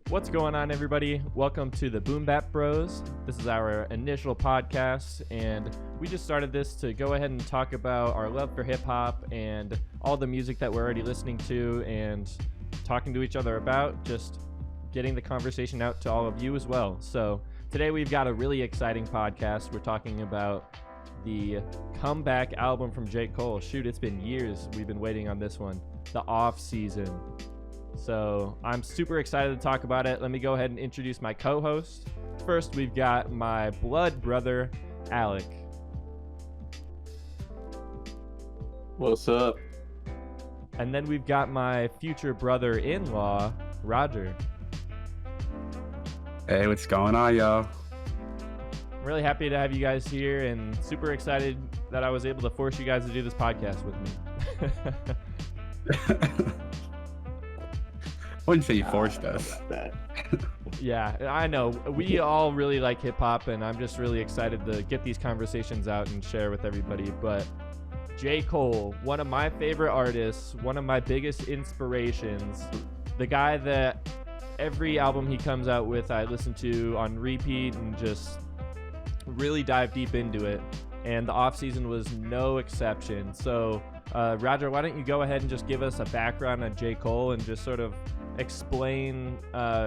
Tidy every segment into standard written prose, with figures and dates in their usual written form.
What's going on, everybody? Welcome to the Boom Bap Bros. This is our initial podcast, and we just started this to go ahead and talk about our love for hip-hop and all the music that we're already listening to and talking to each other about, just getting the conversation out to all of you as well. So today we've got a really exciting podcast. We're talking about the comeback album from J. Cole. Shoot, it's been years we've been waiting on this one. The Off Season. So I'm super excited to talk about it. Let me go ahead and introduce my co-host. First, we've got my blood brother, Alec. What's up? And then we've got my future brother-in-law, Roger. Hey, what's going on, y'all? I'm really happy to have you guys here and super excited that I was able to force you guys to do this podcast with me. Wouldn't say you forced us. Yeah, I know. We all really like hip-hop, and I'm just really excited to get these conversations out and share with everybody. But J. Cole, one of my favorite artists, one of my biggest inspirations, the guy that every album he comes out with I listen to on repeat and just really dive deep into it. And the off-season was no exception. So, Roger, why don't you go ahead and just give us a background on J. Cole and just sort of explain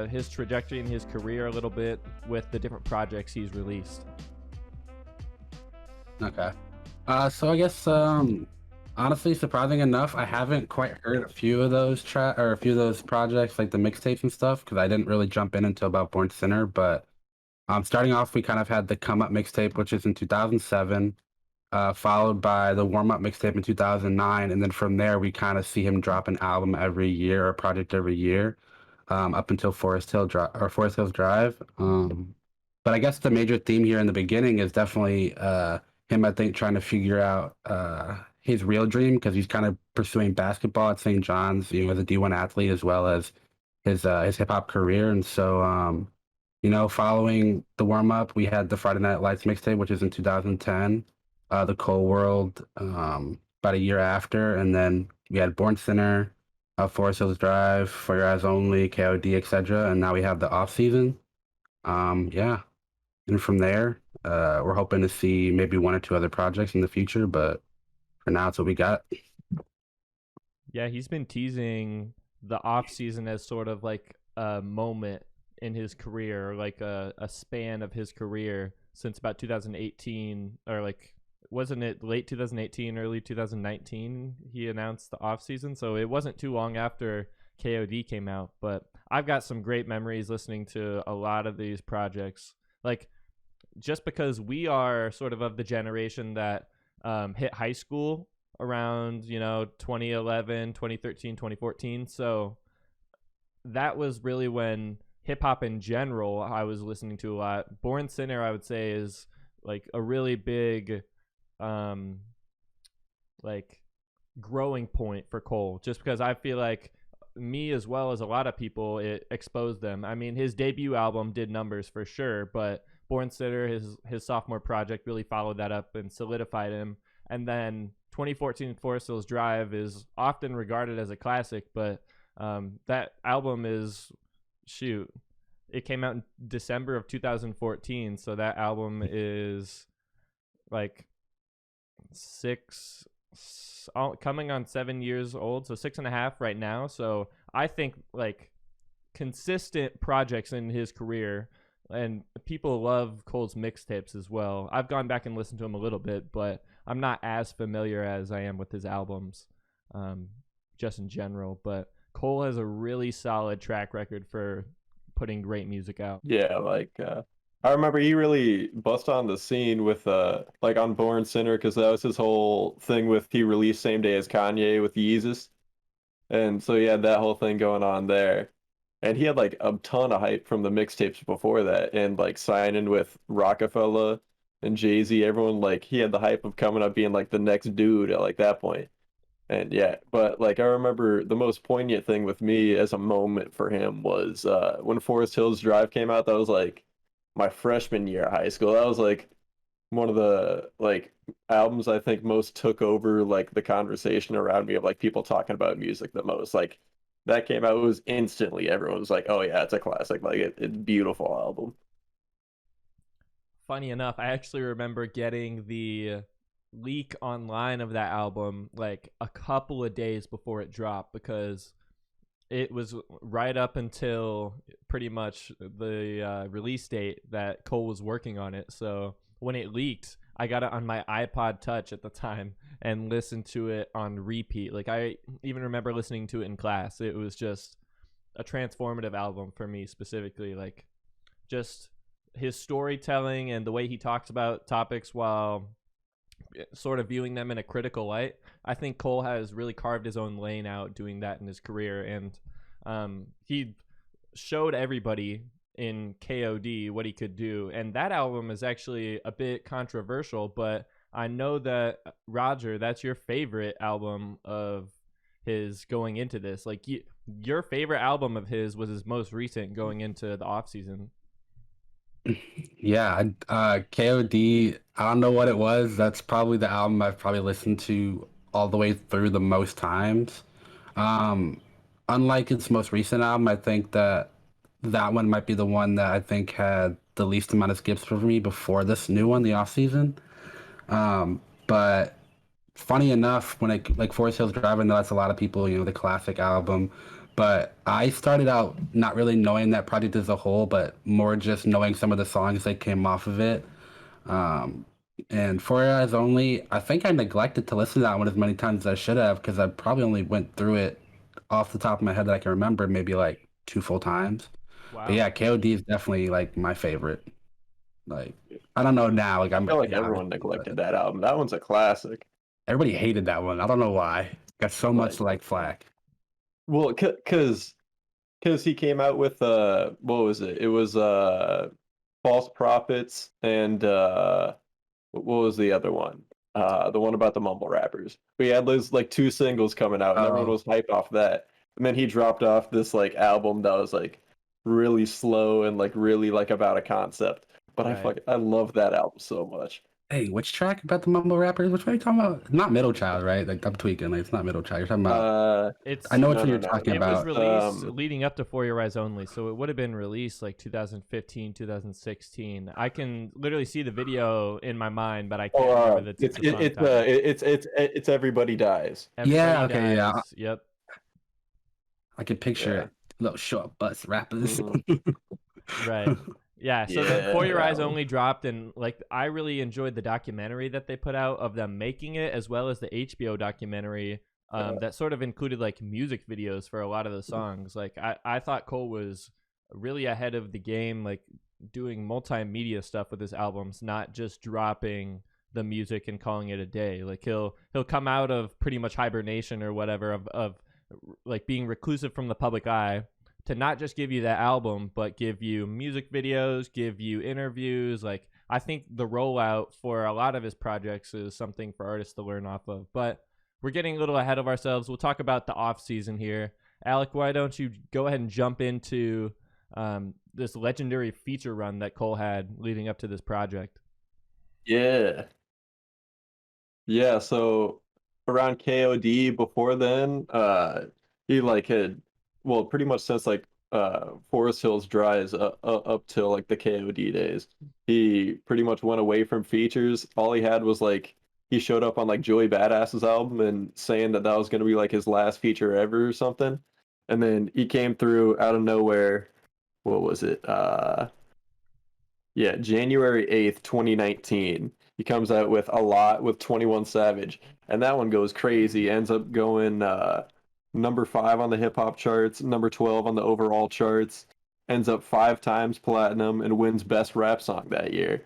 his trajectory and his career a little bit with the different projects he's released. Okay. So I guess, honestly, surprising enough, I haven't quite heard a few of those projects, like the mixtapes and stuff, because I didn't really jump in until about Born Sinner. But starting off, we kind of had the Come Up mixtape, which is in 2007. Followed by the Warm Up mixtape in 2009, and then from there we kind of see him drop an album every year or a project every year, up until Forest Hills Drive. But I guess the major theme here in the beginning is definitely him, I think, trying to figure out his real dream, because he's kind of pursuing basketball at St. John's, as a D1 athlete, as well as his hip hop career. And so, following the Warm Up, we had the Friday Night Lights mixtape, which is in 2010. The Cole World about a year after, and then we had Born Sinner, Forest Hills Drive, For Your Eyes Only, KOD, etc. And now we have the Off Season. Yeah, and from there, we're hoping to see maybe one or two other projects in the future, but for now, it's what we got. Yeah, he's been teasing the Off Season as sort of like a moment in his career, like a span of his career since about 2018, or like, wasn't it late 2018, early 2019 he announced the off season? So it wasn't too long after KOD came out. But I've got some great memories listening to a lot of these projects. Like, just because we are sort of the generation that hit high school around, 2011, 2013, 2014. So that was really when hip-hop in general I was listening to a lot. Born Sinner, I would say, is like a really big like growing point for Cole, just because I feel like me, as well as a lot of people, it exposed them. I mean, his debut album did numbers for sure, but Born Sinner, his sophomore project, really followed that up and solidified him. And then 2014 Forest Hills Drive is often regarded as a classic, but that album is, it came out in December of 2014, so that album is like coming on 7 years old, so 6.5 right now. So I think like consistent projects in his career, and people love Cole's mixtapes as well. I've gone back and listened to him a little bit, but I'm not as familiar as I am with his albums, just in general. But Cole has a really solid track record for putting great music out. Yeah, I remember he really bust on the scene with on Born Sinner, because that was his whole thing with he released same day as Kanye with Yeezus. And so he had that whole thing going on there. And he had like a ton of hype from the mixtapes before that, and like signing with Rockefeller and Jay-Z. Everyone, he had the hype of coming up being like the next dude at like that point. And yeah, but like I remember the most poignant thing with me as a moment for him was when Forest Hills Drive came out. That was like my freshman year of high school. That was like one of the albums I think most took over like the conversation around me of like people talking about music the most. Like that came out, it was instantly everyone was like, "Oh yeah, it's a classic." Like it's beautiful album. Funny enough, I actually remember getting the leak online of that album like a couple of days before it dropped, because it was right up until pretty much the release date that Cole was working on it. So when it leaked, I got it on my iPod Touch at the time and listened to it on repeat. Like, I even remember listening to it in class. It was just a transformative album for me specifically. Like, just his storytelling and the way he talks about topics while sort of viewing them in a critical light. I think Cole has really carved his own lane out doing that in his career, and he showed everybody in KOD what he could do. And that album is actually a bit controversial, but I know that Roger, that's your favorite album of his going into this. Like, your favorite album of his was his most recent going into the off season. Yeah, KOD, I don't know what it was. That's probably the album I've probably listened to all the way through the most times. Um, Unlike its most recent album, I think that one might be the one that I think had the least amount of skips for me before this new one, the off season. But funny enough, when it like Forest Hills Drive, I know that's a lot of people, the classic album. But I started out not really knowing that project as a whole, but more just knowing some of the songs that came off of it. Um, and For Your Eyes Only, I think I neglected to listen to that one as many times as I should have, because I probably only went through it off the top of my head that I can remember maybe like two full times. But Wow. yeah, KOD is definitely like my favorite. Like, I don't know now, like I I'm feel like yeah, everyone obviously, neglected but that album. That one's a classic. everybody hated that one. I don't know why. Got so much Like, like flack. well, because he came out with what was it? It was False Prophets and what was the other one? The one about the mumble rappers. We had those like two singles coming out, and everyone Oh, was hyped off that. And then he dropped off this like album that was like really slow and like really like about a concept. But Right. I love that album so much. hey, which track about the mumble rappers? Which one are you talking about? Not Middle Child, right? Like I'm tweaking. Like it's not Middle Child. You're talking about. I It's know which No, one no, you're no. talking It was about. released leading up to For Your Eyes Only, so it would have been released like 2015, 2016. I can literally see the video in my mind, but I can't remember the song title. It's Everybody Dies. Yeah. Everybody Okay. Yeah. Dies. Yep. I can picture Yeah. it. Little short bus rappers. Hmm. Right. Yeah. So then For Yeah, Your that Eyes one. Only dropped, and like I really enjoyed the documentary that they put out of them making it, as well as the HBO documentary that sort of included like music videos for a lot of the songs. Like I thought Cole was really ahead of the game, like doing multimedia stuff with his albums, not just dropping the music and calling it a day. Like he'll come out of pretty much hibernation or whatever of like being reclusive from the public eye to not just give you that album, but give you music videos, give you interviews. Like, I think the rollout for a lot of his projects is something for artists to learn off of. But we're getting a little ahead of ourselves. We'll talk about the off season here. Alec, why don't you go ahead and jump into this legendary feature run that Cole had leading up to this project? Yeah. Yeah, so around KOD before then, he like had well pretty much since like Forest Hills Dries up till like the KOD days. He pretty much went away from features. All he had was like he showed up on like Joey Badass's album and saying that that was going to be like his last feature ever or something. And then he came through out of nowhere. What was it? Yeah, January 8th, 2019. He comes out with a lot with 21 Savage, and that one goes crazy. Ends up going number 5 on the hip hop charts, number 12 on the overall charts, ends up 5 times platinum, and wins best rap song that year.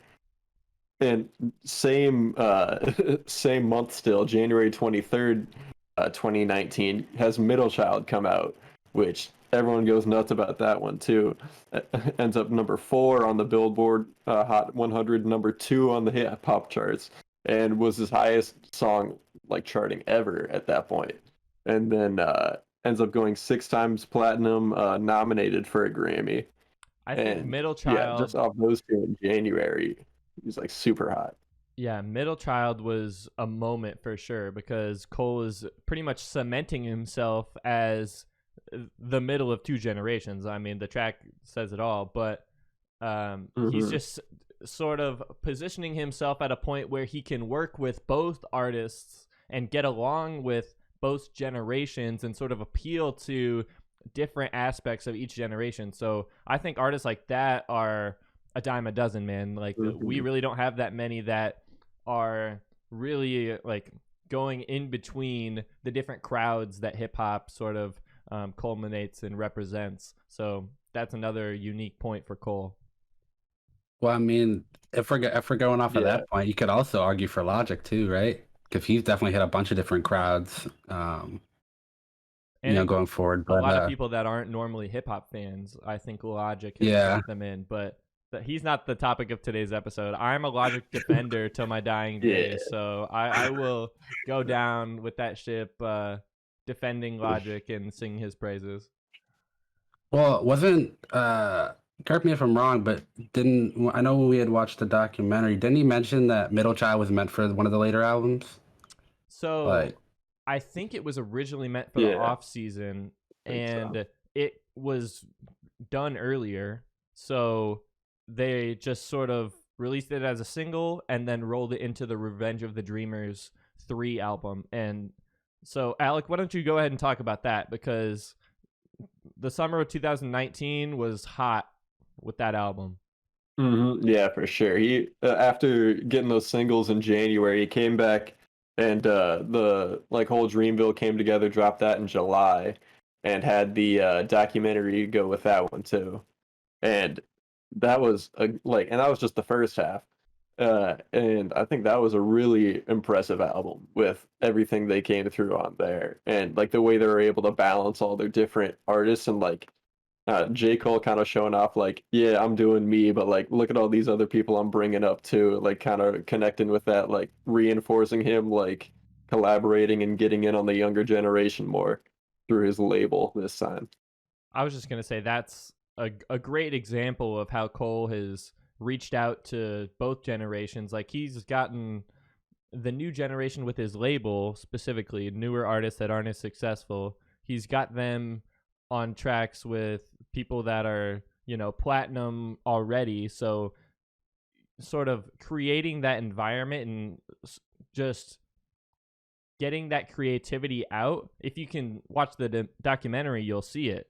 And same same month still, January 23rd, 2019, has Middle Child come out, which everyone goes nuts about that one too. Ends up number 4 on the Billboard Hot 100, number 2 on the hip hop charts, and was his highest song like charting ever at that point. And then ends up going 6 times platinum, nominated for a Grammy. I think And Middle yeah, just Child. off those two in January, he's like super hot. Yeah, Middle Child was a moment for sure, because Cole is pretty much cementing himself as the middle of two generations. I mean, the track says it all, but he's just sort of positioning himself at a point where he can work with both artists and get along with both generations and sort of appeal to different aspects of each generation. So I think artists like that are a dime a dozen, man. Like we really don't have that many that are really like going in between the different crowds that hip hop sort of culminates and represents. So that's another unique point for Cole. Well, I mean, if we're going off of that point, you could also argue for Logic too, right? Because he's definitely hit a bunch of different crowds, going forward. But a lot of people that aren't normally hip hop fans, I think Logic has brought them in, but he's not the topic of today's episode. I'm a Logic defender till my dying day, so I will go down with that ship, defending Logic and sing his praises. Well, wasn't correct me if I'm wrong, but I know when we had watched the documentary, didn't he mention that Middle Child was meant for one of the later albums? So I think it was originally meant for the off season, and it was done earlier. So they just sort of released it as a single and then rolled it into the Revenge of the Dreamers 3 album. And so, Alec, why don't you go ahead and talk about that? Because the summer of 2019 was hot with that album. Yeah, for sure. He after getting those singles in January, he came back and the whole Dreamville came together, dropped that in July, and had the documentary go with that one too. And that was and that was just the first half. And I think that was a really impressive album with everything they came through on there, and like the way they were able to balance all their different artists, and J. Cole kind of showing off yeah, I'm doing me, but look at all these other people I'm bringing up too, kind of connecting with that, reinforcing him, collaborating and getting in on the younger generation more through his label this time. I was just going to say that's a great example of how Cole has reached out to both generations. Like he's gotten the new generation with his label, specifically newer artists that aren't as successful. He's got them on tracks with people that are, platinum already. So sort of creating that environment and just getting that creativity out. If you can watch the documentary, you'll see it.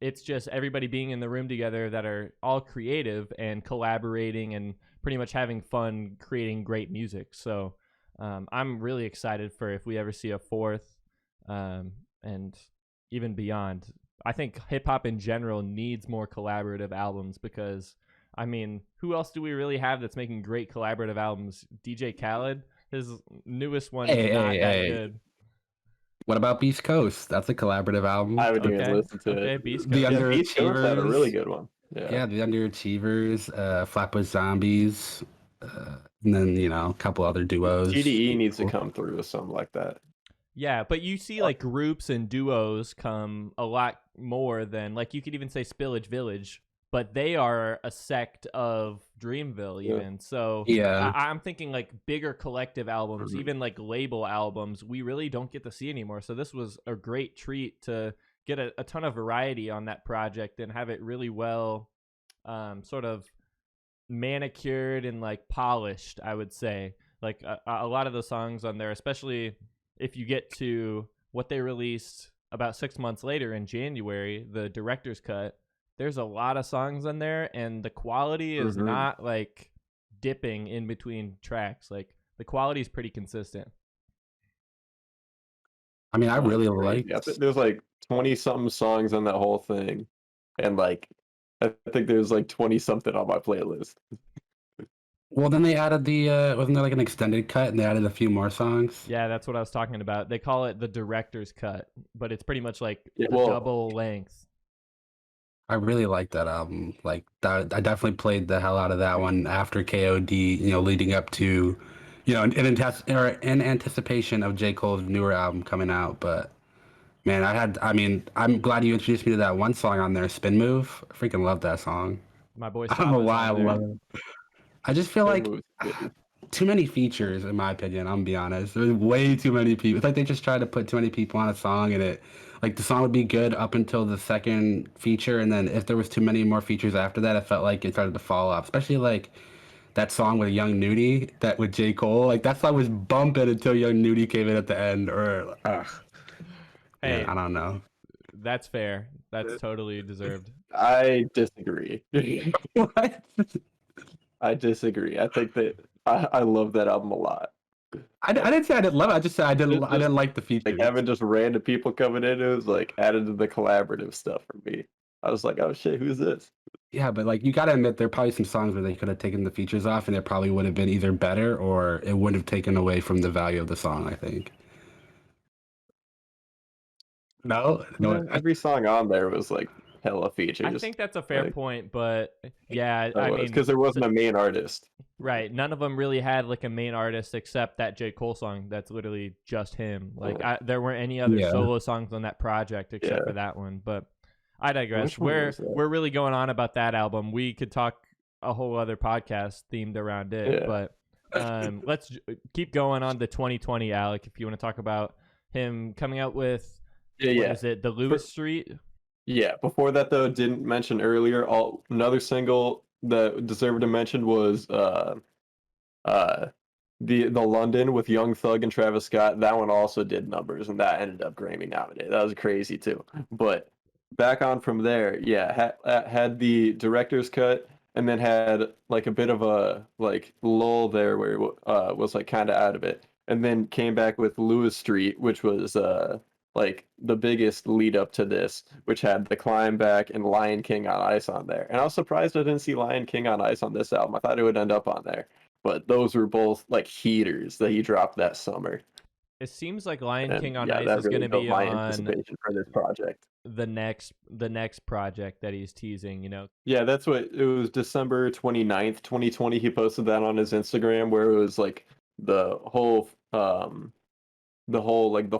It's just everybody being in the room together that are all creative and collaborating and pretty much having fun creating great music. So I'm really excited for if we ever see a fourth and even beyond. I think hip hop in general needs more collaborative albums because, I mean, who else do we really have that's making great collaborative albums? DJ Khaled, his newest one is not that good. What about Beast Coast? That's a collaborative album. I would even listen to it. Beast Coast. The Underachievers had a really good one. Yeah, the Underachievers, Flatbush Zombies, and then a couple other duos. TDE needs to come through with something like that. Yeah, but you see groups and duos come a lot more than you could even say Spillage Village, but they are a sect of Dreamville even. So I'm thinking bigger collective albums, even label albums, we really don't get to see anymore. So this was a great treat to get a ton of variety on that project and have it really well sort of manicured and polished, I would say. A lot of the songs on there, especially if you get to what they released about 6 months later in January, the director's cut, there's a lot of songs on there, and the quality is not dipping in between tracks. The quality is pretty consistent. I mean, I really like. Yeah, there's 20 something songs on that whole thing, and I think there's 20 something on my playlist. Well, then they added wasn't there an extended cut, and they added a few more songs? Yeah, that's what I was talking about. They call it the director's cut, but it's pretty much double length. I really like that album. I definitely played the hell out of that one after KOD, leading up to, in anticipation of J. Cole's newer album coming out. But man, I'm glad you introduced me to that one song on there, Spin Move. I freaking love that song. My boy, I don't know why I love it. I just feel too many features, in my opinion. I'm gonna be honest. There's way too many people. It's like they just tried to put too many people on a song, and like the song would be good up until the second feature, and then if there was too many more features after that, it felt like it started to fall off. Especially like that song with Young Nudie, that with J. Cole. Like that song was bumping until Young Nudie came in at the end. Or, man, Hey, I don't know. that's fair. That's totally deserved. I disagree. What? I disagree. I think that I love that album a lot. I didn't say I didn't love it. I just said I Just didn't like the like features. having just random people coming in, it was like added to the collaborative stuff for me. I was like, oh shit, who's this? Yeah, but like you gotta admit, there are probably some songs where they could have taken the features off, and it probably would have been either better or it would have taken away from the value of the song. I think. No, no. Every song on there was like hella features. I think that's a fair Like, point, but yeah, I mean, because there wasn't a main artist. right, none of them really had like a main artist except that J. Cole song. That's literally just him. Like, there weren't any other Yeah. solo songs on that project except Yeah. for that one. But I digress. Which one was that? We're really going on about that album. We could talk a whole other podcast themed around it, Yeah. but let's keep going on to 2020, Alec. If you want to talk about him coming out with, what is it, the Lewis Street? Yeah. Before that, though, didn't mention earlier. Another single that deserved a mention was the London with Young Thug and Travis Scott. That one also did numbers, and that ended up Grammy nominated. That was crazy too. But back on from there, yeah, had the director's cut, and then had like a bit of a like lull there where it was like kind of out of it, and then came back with Lewis Street, which was like the biggest lead up to this, which had The Climb Back and Lion King on Ice on there. And I was surprised I didn't see Lion King on Ice on this album. I thought it would end up on there. But those were both like heaters that he dropped that summer. It seems like Lion And King on yeah, Ice that is really going to built be my on anticipation for this project. the next project that he's teasing, you know. Yeah, that's what it was. December 29th, 2020. He posted that on his Instagram, where it was like the whole like the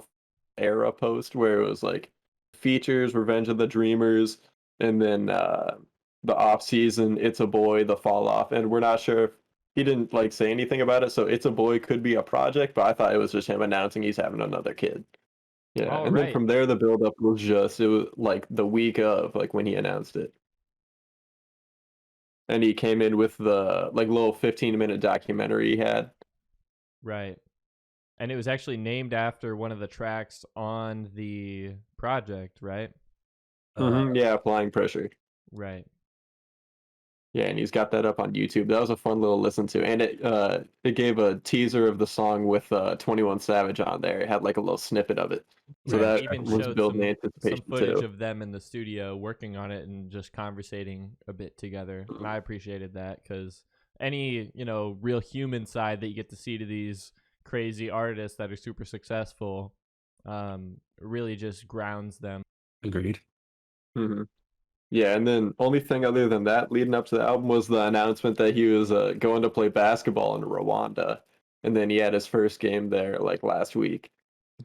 era post, where it was like features Revenge of the Dreamers, and then the off season It's a Boy, the fall off. And we're not sure if he didn't like say anything about it, so It's a Boy could be a project, but I thought it was just him announcing he's having another kid. Yeah, All and right. then from there the build up was it was like the week of, like, when he announced it. And he came in with the like little 15-minute documentary he had. Right. And it was actually named after one of the tracks on the project, right? Yeah, Applying Pressure. Right. Yeah, and he's got that up on YouTube. That was a fun little listen to, and it gave a teaser of the song with 21 Savage on there. It had like a little snippet of it, so Right. that Even was showed building some anticipation footage too. of them in the studio working on it and just conversating a bit together. And I appreciated that because any, real human side that you get to see to these crazy artists that are super successful really just grounds them. Agreed. hmm Yeah, and then only thing other than that leading up to the album was the announcement that he was going to play basketball in Rwanda, and then he had his first game there like last week,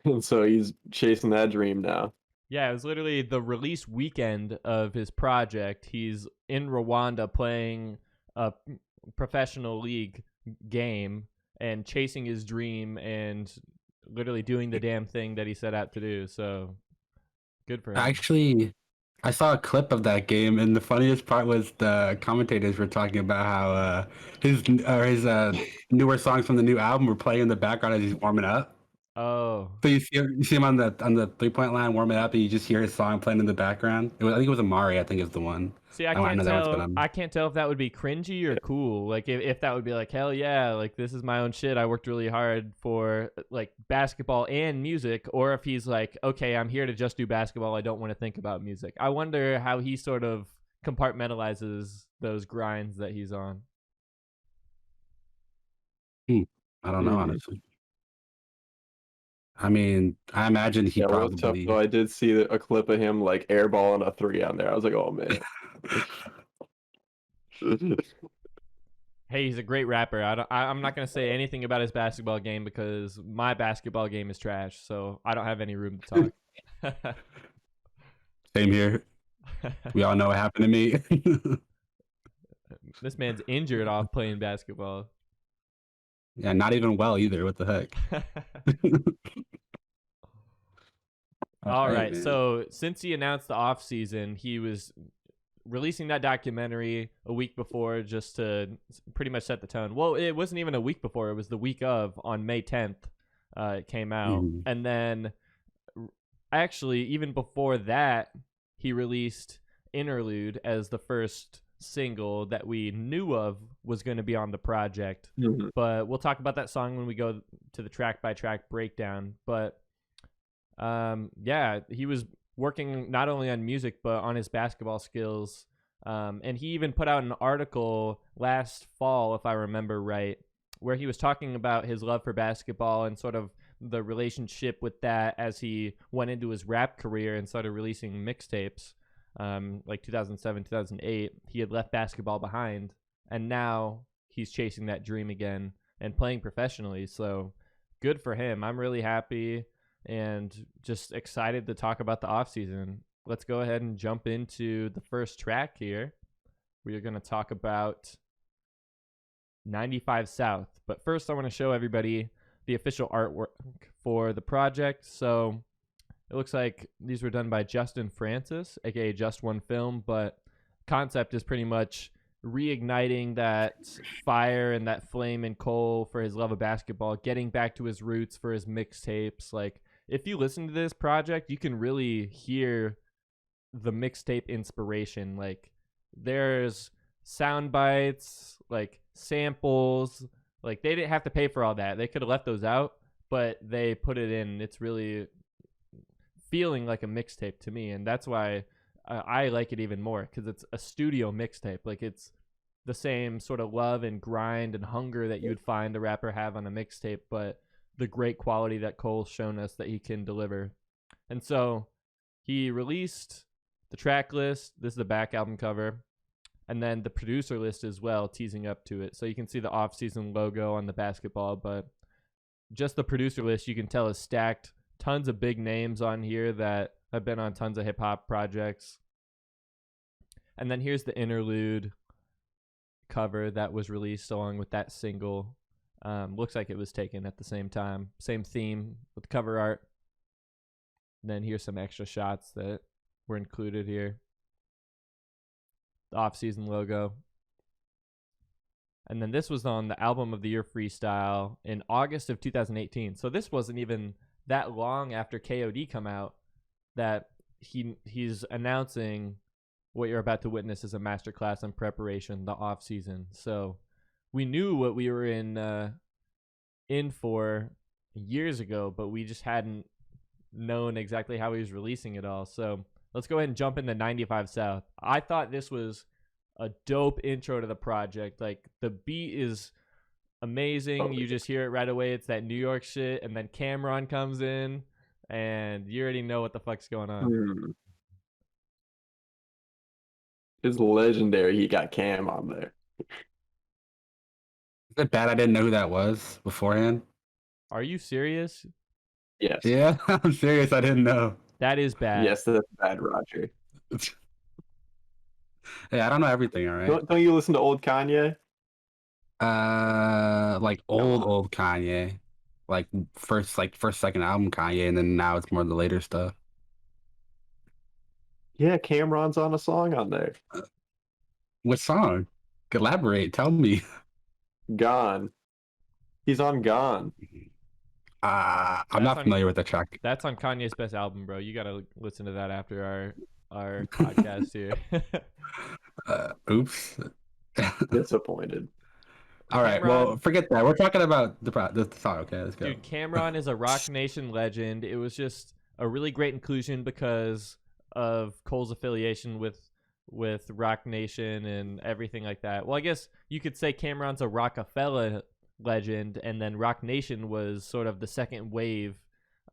and so he's chasing that dream now. Yeah, it was literally the release weekend of his project. He's in Rwanda playing a professional league game and chasing his dream and literally doing the damn thing that he set out to do. So good for him. Actually, I saw a clip of that game, and the funniest part was the commentators were talking about how his newer songs from the new album were playing in the background as he's warming up. Oh, So you see him on the 3-point line warming up, and you just hear his song playing in the background. I think it was Amari. I think is the one. see, I can't tell. I can't tell if that would be cringy or cool. Like if that would be like, hell yeah, like this is my own shit. I worked really hard for like basketball and music, or if he's like, okay, I'm here to just do basketball. I don't want to think about music. I wonder how he sort of compartmentalizes those grinds that he's on. I don't know, honestly. I mean, I imagine he Yeah, it was tough probably. though. I did see a clip of him like airballing a three on there. I was like, oh man. Hey, he's a great rapper. I'm not gonna say anything about his basketball game because my basketball game is trash. So I don't have any room to talk. Same here. We all know what happened to me. This man's injured off playing basketball. Yeah, not even well either. What the heck? All All right, right. man. So since he announced the off season, he was releasing that documentary a week before just to pretty much set the tone. Well, it wasn't even a week before. It was the week of on May 10th. It came out. Mhm. And then actually, even before that, he released Interlude as the first single that we knew of was going to be on the project. Mhm. But we'll talk about that song when we go to the track by track breakdown. But yeah, he was working not only on music but on his basketball skills. And he even put out an article last fall, if I remember right, where he was talking about his love for basketball and sort of the relationship with that as he went into his rap career and started releasing mixtapes. Like 2007, 2008, he had left basketball behind, and now he's chasing that dream again and playing professionally. So good for him. I'm really happy and just excited to talk about the offseason. Let's go ahead and jump into the first track here. We are going to talk about 95 South. But first, I want to show everybody the official artwork for the project. So it looks like these were done by Justin Francis, aka Just One Film, but concept is pretty much reigniting that fire and that flame in Cole for his love of basketball, getting back to his roots for his mixtapes. Like, if you listen to this project, you can really hear the mixtape inspiration. Like, there's sound bites, like samples. Like, they didn't have to pay for all that. They could have left those out, but they put it in. It's really feeling like a mixtape to me, and that's why I like it even more, because it's a studio mixtape. Like, it's the same sort of love and grind and hunger that you would find a rapper have on a mixtape, but the great quality that Cole's shown us that he can deliver. And so he released the track list. This is the back album cover, and then the producer list as well, teasing up to it. So you can see the off-season logo on the basketball, but just the producer list, you can tell, is stacked. Tons of big names on here that have been on tons of hip-hop projects. And then here's the Interlude cover that was released along with that single. Looks like it was taken at the same time. Same theme with cover art. And then here's some extra shots that were included here. The off-season logo. And then this was on the Album of the Year freestyle in August of 2018. So this wasn't even that long after KOD come out that he's announcing what you're about to witness is a masterclass in preparation, the off season. So we knew what we were in for years ago, but we just hadn't known exactly how he was releasing it all. So let's go ahead and jump into 95 South. I thought this was a dope intro to the project. Like, the beat is amazing. You just hear it right away. It's that New York shit, and then Cameron comes in, and you already know what the fuck's going on. It's legendary. He got Cam on there. Is it bad I didn't know who that was beforehand? Are you serious? Yes. Yeah, I'm serious. I didn't know. That is bad. Yes, that's bad, Roger. Hey, I don't know everything, all right? Don't you listen to old Kanye? Like old Kanye, like first second album Kanye, and then now it's more the later stuff. Yeah, Cameron's on a song on there. What song? Elaborate. Tell me. Gone. He's on Gone. I'm not familiar with the track. That's on Kanye's best album, bro. You gotta listen to that after our podcast here. Oops. Disappointed. All right, well, forget that. We're talking about the song. Okay, let's go. Dude, Cameron is a Roc Nation legend. It was just a really great inclusion because of Cole's affiliation with Roc Nation and everything like that. Well, I guess you could say Cameron's a Rockefeller legend, and then Roc Nation was sort of the second wave,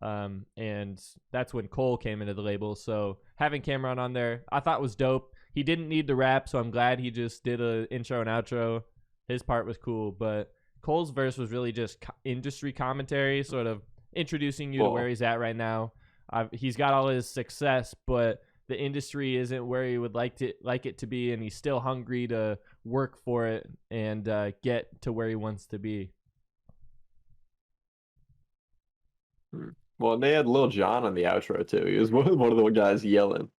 and that's when Cole came into the label. So having Cameron on there, I thought was dope. He didn't need the rap, so I'm glad he just did a intro and outro. His part was cool, but Cole's verse was really just industry commentary, sort of introducing you to where he's at right now. He's got all his success, but the industry isn't where he would like it to be, and he's still hungry to work for it and get to where he wants to be. Well, and they had Lil Jon on the outro too. He was one of the guys yelling.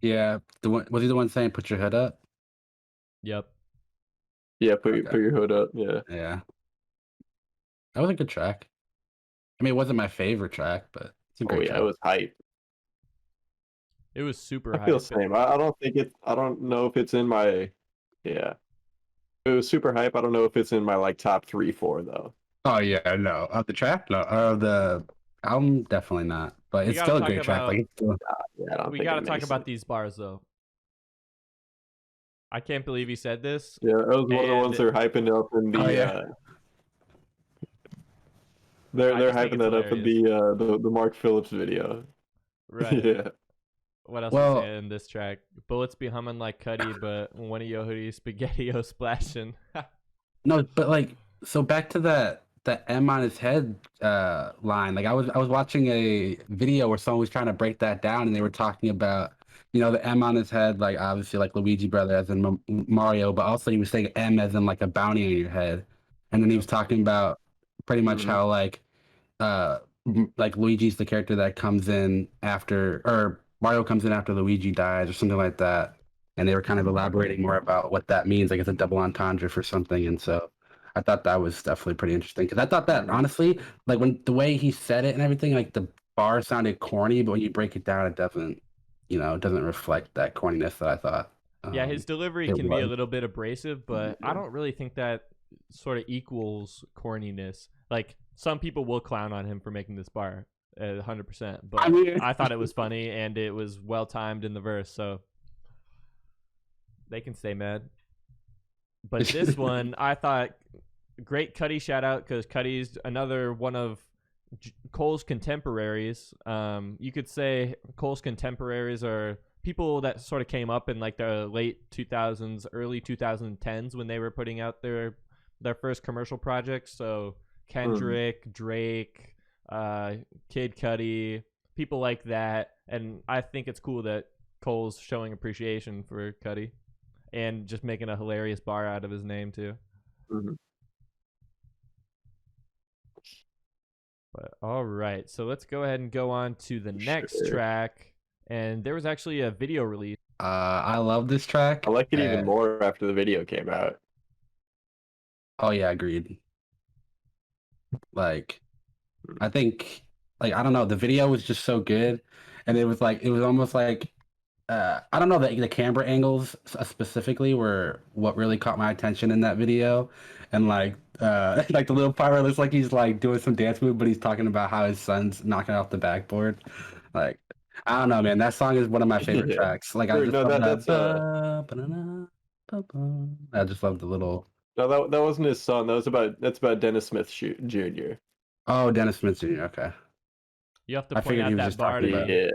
Yeah, the one was he the one saying "Put your hood up"? Yep. Yeah, Okay. put your hood up. Yeah. Yeah, that was a good track. I mean, it wasn't my favorite track, but it's a Oh great yeah, it track. was hype. It was super I feel the hype. same. I don't think it. I don't know if it's in my. Yeah, it was super hype. I don't know if it's in my like top 3, 4 though. Oh yeah, no, of the track, no, of the album, definitely not. But We it's gotta still a talk great track. Like, about it's still, Yeah, I don't we think gotta it talk makes about it. these bars though. I can't believe he said this. Yeah, that was one of the ones And they're hyping up in oh the. yeah, I They're just think hyping it's that up in hilarious. the Mark Phillips video. Right. Yeah. What else is well, there in this track? Bullets be humming like Cuddy, but one of your hoodies spaghetti-o splashing. no, but like, so back to that M on his head line. Like, I was watching a video where someone was trying to break that down, and they were talking about, the M on his head, like obviously like Luigi brother as in Mario, but also he was saying M as in like a bounty on your head, and then he Yep. was talking about pretty much Hmm. how like Luigi's the character that comes in after, or Mario comes in after Luigi dies or something like that. And they were kind of elaborating more about what that means, like it's a double entendre for something. And so I thought that was definitely pretty interesting because I thought that honestly, like when the way he said it and everything, like the bar sounded corny, but when you break it down, it doesn't, it doesn't reflect that corniness that I thought Yeah, his delivery it can be a was. little bit abrasive, but I don't really think that sort of equals corniness. Like some people will clown on him for making this bar, 100%. I But mean, I thought it was funny and it was well timed in the verse, so they can stay mad. But this one, I thought great Cuddy shout out because Cuddy's another one of Cole's contemporaries. You could say Cole's contemporaries are people that sort of came up in like the late 2000s, early 2010s when they were putting out their first commercial projects. So Kendrick, Drake, Kid Cudi, people like that. And I think it's cool that Cole's showing appreciation for Cudi and just making a hilarious bar out of his name too. Hmm. But all right, so let's go ahead and go on to the next Sure. track. And there was actually a video release. I love this track. I like it even more after the video came out. Oh yeah, agreed. Like, I think, like, I don't know, the video was just so good, and it was almost like, I don't know, the camera angles specifically were what really caught my attention in that video, and like, like the little part where it looks like he's like doing some dance move, but he's talking about how his son's knocking off the backboard, like, I don't know, man, that song is one of my favorite Yeah. tracks. Like, I Or just no, love that. that's I just love the little. no, that wasn't his son. That's about Dennis Smith Jr. Oh, Dennis Smith Jr. Okay, You have to I point figured he out was that just bar talking to about. me. Yeah.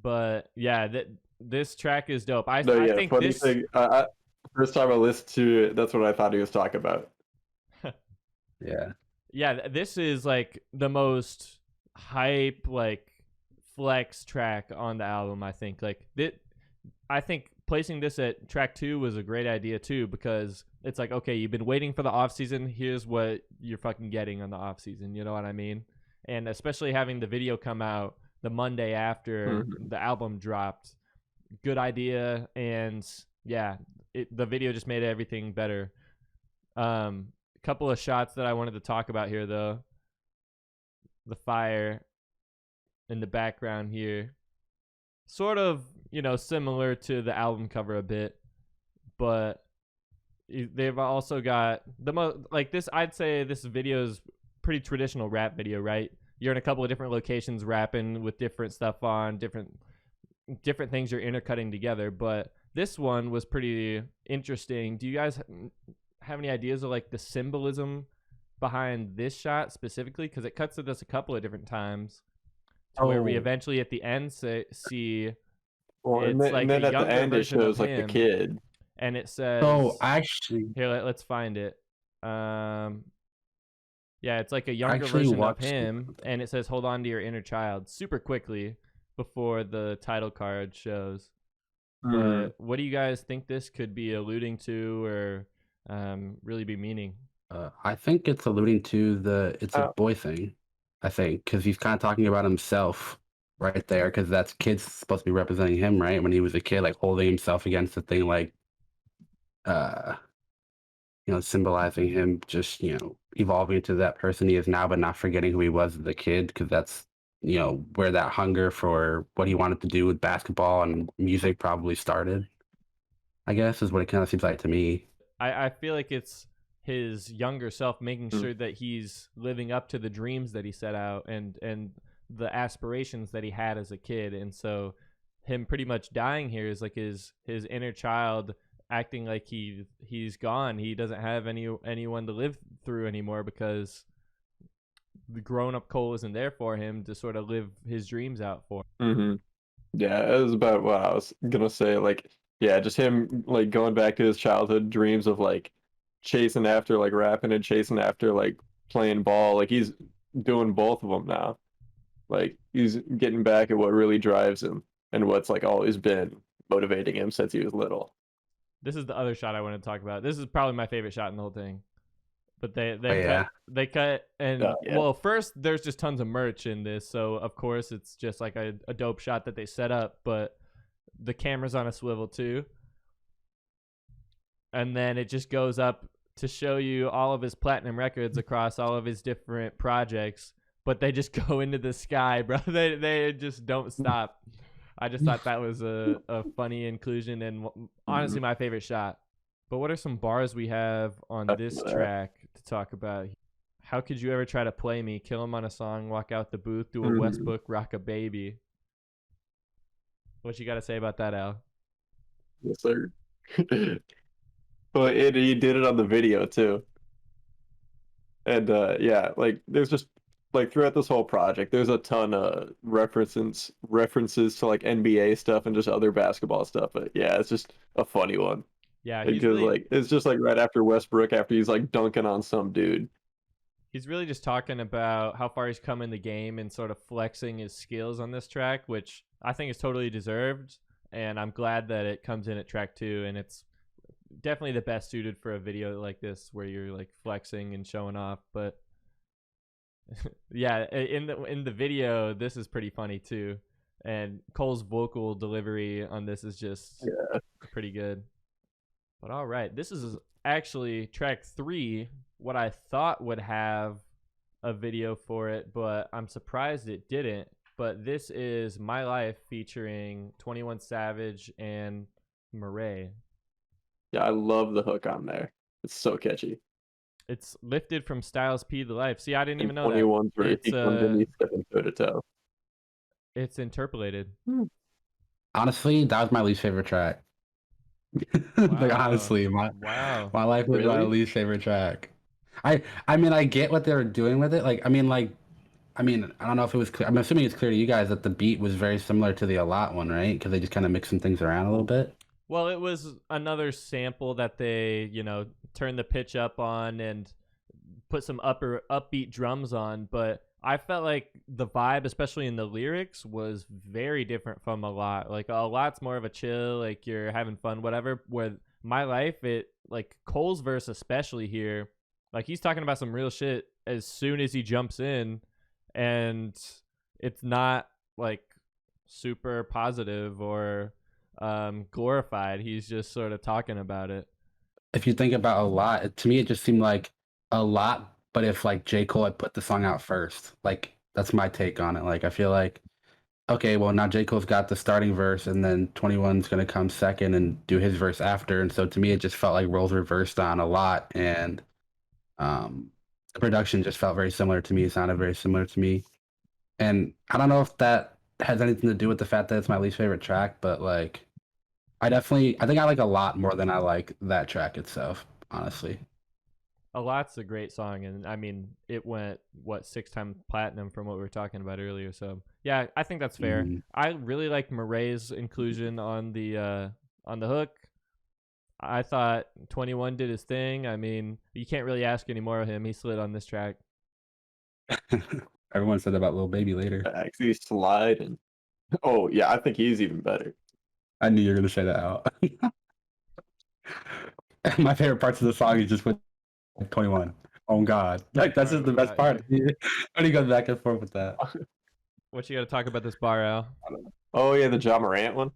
But yeah, this track is dope. I No, I yeah. think Funny this thing. First time I listened to it, that's what I thought he was talking about. Yeah. yeah, this is like the most hype like flex track on the album, I think. I think placing this at track 2 was a great idea too because it's like, okay, you've been waiting for the off season, here's what you're fucking getting on the off season, you know what I mean? And especially having the video come out the Monday after the album dropped, good idea. And yeah, the video just made everything better. A couple of shots that I wanted to talk about here though. The fire in the background here, sort of, similar to the album cover a bit, but they've also got the most like this. I'd say this video is pretty traditional rap video, right? You're in a couple of different locations rapping with different stuff on, different things you're intercutting together, but this one was pretty interesting. Do you guys have any ideas of like the symbolism behind this shot specifically? Because it cuts to this a couple of different times to where we eventually at the end see Well, it's and like then a at the younger end it version of shows like the him, kid. and it So says actually, here, let's find it. um yeah, it's like a I younger actually version of watched. him, and it says hold on to your inner child super quickly before the title card shows. But what do you guys think this could be alluding to or really be meaning? I think it's alluding to it's a boy thing. I think, because he's kind of talking about himself right there, because that's kid's supposed to be representing him, right? When he was a kid, like holding himself against the thing, like uh, symbolizing him just, evolving into that person he is now, but not forgetting who he was as a kid, because that's, where that hunger for what he wanted to do with basketball and music probably started, I guess, is what it kind of seems like to me. I feel like it's his younger self making Mm. sure that he's living up to the dreams that he set out and the aspirations that he had as a kid. And so him pretty much dying here is like his inner child acting like he's gone. He doesn't have anyone to live through anymore because the grown up Cole isn't there for him to sort of live his dreams out for. Mm-hmm. Yeah, it was about what I was gonna say. Like, yeah, just him like going back to his childhood dreams of like chasing after like rapping and chasing after like playing ball. Like he's doing both of them now. Like he's getting back at what really drives him and what's like always been motivating him since he was little. This is the other shot I want to talk about. This is probably my favorite shot in the whole thing. But But yeah, they cut and Yeah. well, first there's just tons of merch in this, so of course it's just like a dope shot that they set up, but the camera's on a swivel too. And then it just goes up to show you all of his platinum records across all of his different projects, but they just go into the sky, bro. They just don't stop. I just thought that was a funny inclusion and honestly my favorite shot. But what are some bars we have on this track to talk about? How could you ever try to play me? Kill him on a song, walk out the booth, do a Westbrook, rock a baby. What you got to say about that, Al? Yes, sir. But he did it on the video too. And yeah, like there's just like throughout this whole project, there's a ton of references to like NBA stuff and just other basketball stuff. But yeah, it's just a funny one Yeah, because like it's just like right after Westbrook after he's like dunking on some dude. he's really just talking about how far he's come in the game and sort of flexing his skills on this track, which I think is totally deserved. And I'm glad that it comes in at track 2, and it's definitely the best suited for a video like this where you're like flexing and showing off. But yeah, in the video, this is pretty funny too. And Cole's vocal delivery on this is just pretty good. But all right, this is actually track 3, what I thought would have a video for it, but I'm surprised it didn't. But this is My Life featuring 21 Savage and Murray. Yeah, I love the hook on there. It's so catchy. It's lifted from Styles P the Life. See, I didn't even know 21's that. verse, he comes in, he's stepping toe to toe. It's interpolated. honestly, that was my least favorite track. Like honestly, my life was my least favorite track. I mean, I get what they were doing with it. Like, I mean, I don't know if it was clear. I'm assuming it's clear to you guys that the beat was very similar to the A Lot one, right? Because they just kind of mixed some things around a little bit. Well, it was another sample that they, turned the pitch up on and put some upbeat drums on, but I felt like the vibe, especially in the lyrics, was very different from A Lot. Like A Lot's more of a chill, like you're having fun, whatever. Where My Life, it like Cole's verse especially here, like he's talking about some real shit as soon as he jumps in, and it's not like super positive or glorified. He's just sort of talking about it. If you think about A Lot, to me, it just seemed like A Lot, but if like J. Cole had put the song out first, like that's my take on it. Like I feel like, okay, well now J. Cole's got the starting verse, and then 21's gonna come second and do his verse after, and so to me it just felt like roles reversed on A Lot, and the production just felt very similar to me. It sounded very similar to me, and I don't know if that has anything to do with the fact that it's my least favorite track, but like I think I like A Lot more than I like that track itself, honestly. A Lot's a great song, and I mean, it went 6 times platinum from what we were talking about earlier. So yeah, I think that's fair. I really like Murray's inclusion on the hook. I thought 21 did his thing. I mean, you can't really ask any more of him. He slid on this track. Everyone said about Lil Baby later. Actually, slide and oh yeah, I think he's even better. I knew you were gonna say that out. My favorite parts of the song is just with 21. Oh God, like that's Alright, just the what we best got part. here? When he goes back and forth with that. What you got to talk about this bar, Al? Oh yeah, the John Morant one.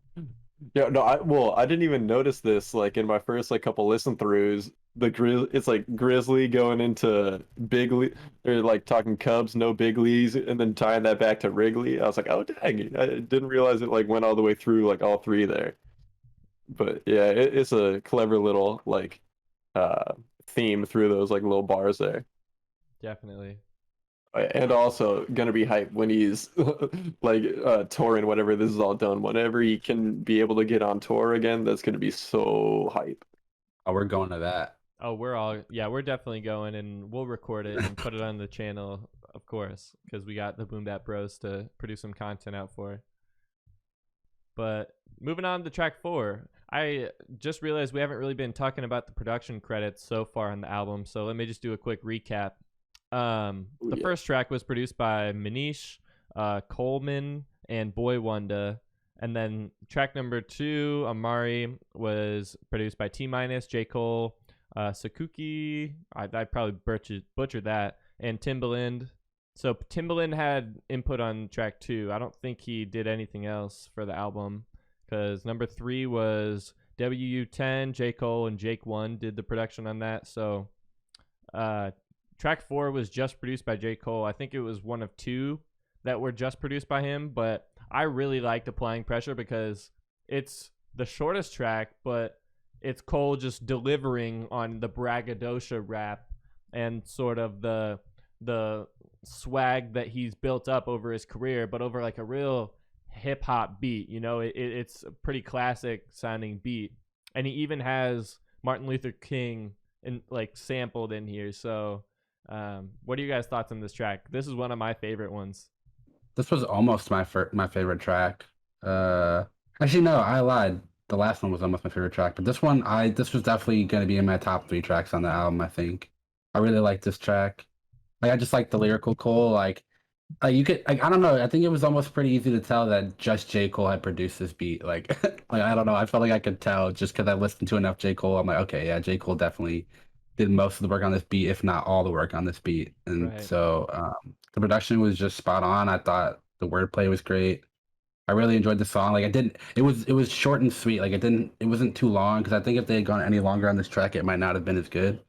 Yeah, no, I didn't even notice this like in my first like couple listen throughs. It's like Grizzly going into big league or like talking Cubs, no big leagues, and then tying that back to Wrigley. I was like, oh dang, I didn't realize it like went all the way through like all three there. But yeah, it's a clever little like uh theme through those like little bars there. Definitely. And also gonna be hype when he's like touring whenever this is all done. Whenever he can be able to get on tour again, that's gonna be so hype. Oh, we're going to that. Oh, we're definitely going, and we'll record it and put it on the channel, of course, because we got the Boom Bap Bros to produce some content out for. But moving on to track 4, I just realized we haven't really been talking about the production credits so far on the album, so let me just do a quick recap. The first track was produced by Manish, Coleman, and Boy Wonder. And then track number 2, Amari, was produced by T Minus, J. Cole, Sakuki. I probably butchered that, and Timbaland. So Timbaland had input on track 2. I don't think he did anything else for the album because number 3 was WU10, J. Cole, and Jake One did the production on that. So track 4 was just produced by J. Cole. I think it was one of 2 that were just produced by him, but I really liked Applying Pressure because it's the shortest track, but it's Cole just delivering on the braggadocio rap and sort of the swag that he's built up over his career, but over like a real hip hop beat. You know, it's a pretty classic sounding beat, and he even has Martin Luther King like sampled in here. So, what are you guys' thoughts on this track? This is one of my favorite ones. This was almost my favorite track. Actually, no, I lied. The last one was almost my favorite track, but this was definitely going to be in my top 3 tracks on the album. I think I really like this track. Like I just like the lyrical Cole. Like you could like I don't know. I think it was almost pretty easy to tell that just J. Cole had produced this beat. Like like I don't know. I felt like I could tell just because I listened to enough J. Cole. I'm like, okay, yeah, J. Cole definitely did most of the work on this beat, if not all the work on this beat. And Right. so the production was just spot on. I thought the wordplay was great. I really enjoyed the song. Like it was short and sweet. Like it wasn't too long because I think if they had gone any longer on this track, it might not have been as good.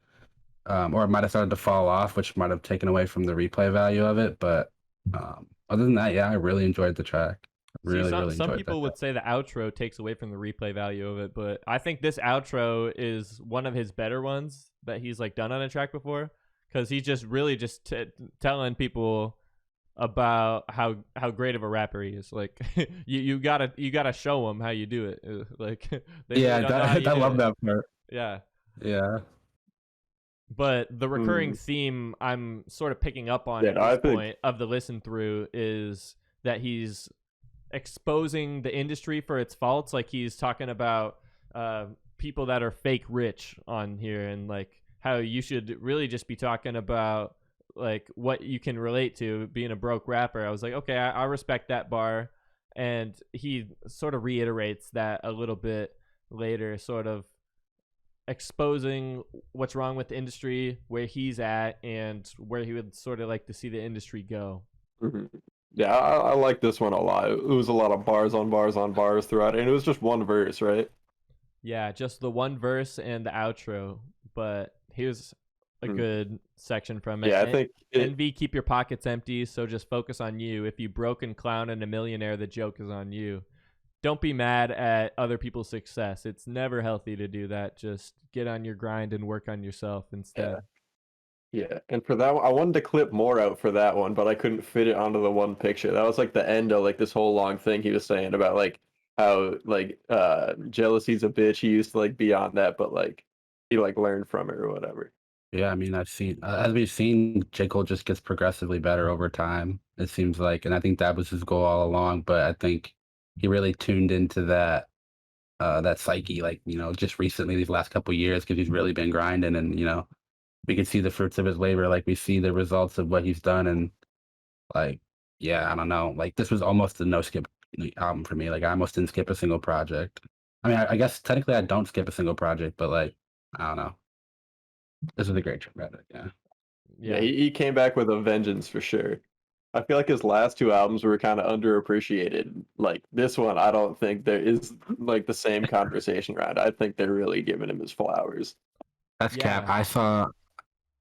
Or it might have started to fall off, which might have taken away from the replay value of it. But other than that, yeah, I really enjoyed the track. Really, See, really some enjoyed people that. would say the outro takes away from the replay value of it, but I think this outro is one of his better ones that he's like done on a track before, because he's just really just telling people about how great of a rapper he is. Like you gotta show them how you do it. Like they Yeah, really don't know how you I do love it. that part. Yeah. Yeah. But the recurring Mm. theme I'm sort of picking up on Yeah, at no, I this think point of the listen through is that he's exposing the industry for its faults. Like he's talking about people that are fake rich on here, and like how you should really just be talking about like what you can relate to being a broke rapper. I was like, okay, I respect that bar. And he sort of reiterates that a little bit later, sort of exposing what's wrong with the industry, where he's at, and where he would sort of like to see the industry go. Mhm. Yeah, I like this one a lot. It was a lot of bars on bars on bars throughout, and it was just one verse, right? Yeah, just the one verse and the outro, but here's a Mm. good section from it. Yeah, I think Envy, keep your pockets empty, so just focus on you. If you broke and clown and a millionaire, the joke is on you. Don't be mad at other people's success. It's never healthy to do that. Just get on your grind and work on yourself instead. yeah. And for that one, I wanted to clip more out for that one, but I couldn't fit it onto the one picture. That was like the end of like this whole long thing he was saying about like how like jealousy's a bitch. He used to like be on that, but like he like learned from it or whatever. Yeah, I mean, I've seen as we've seen, J. Cole just gets progressively better over time. It seems like, and I think that was his goal all along. But I think he really tuned into that psyche, like just recently, these last couple years, because he's really been grinding, and we can see the fruits of his labor. Like we see the results of what he's done, and like, yeah, I don't know. Like this was almost a no skip album for me. Like I almost didn't skip a single project. I mean, I guess technically I don't skip a single project, but like I don't know. This is a great project. Yeah. Yeah, Yeah. he came back with a vengeance for sure. I feel like his last two albums were kind of underappreciated. Like this one, I don't think there is like the same conversation around. I think they're really giving him his flowers. That's cap. Yeah.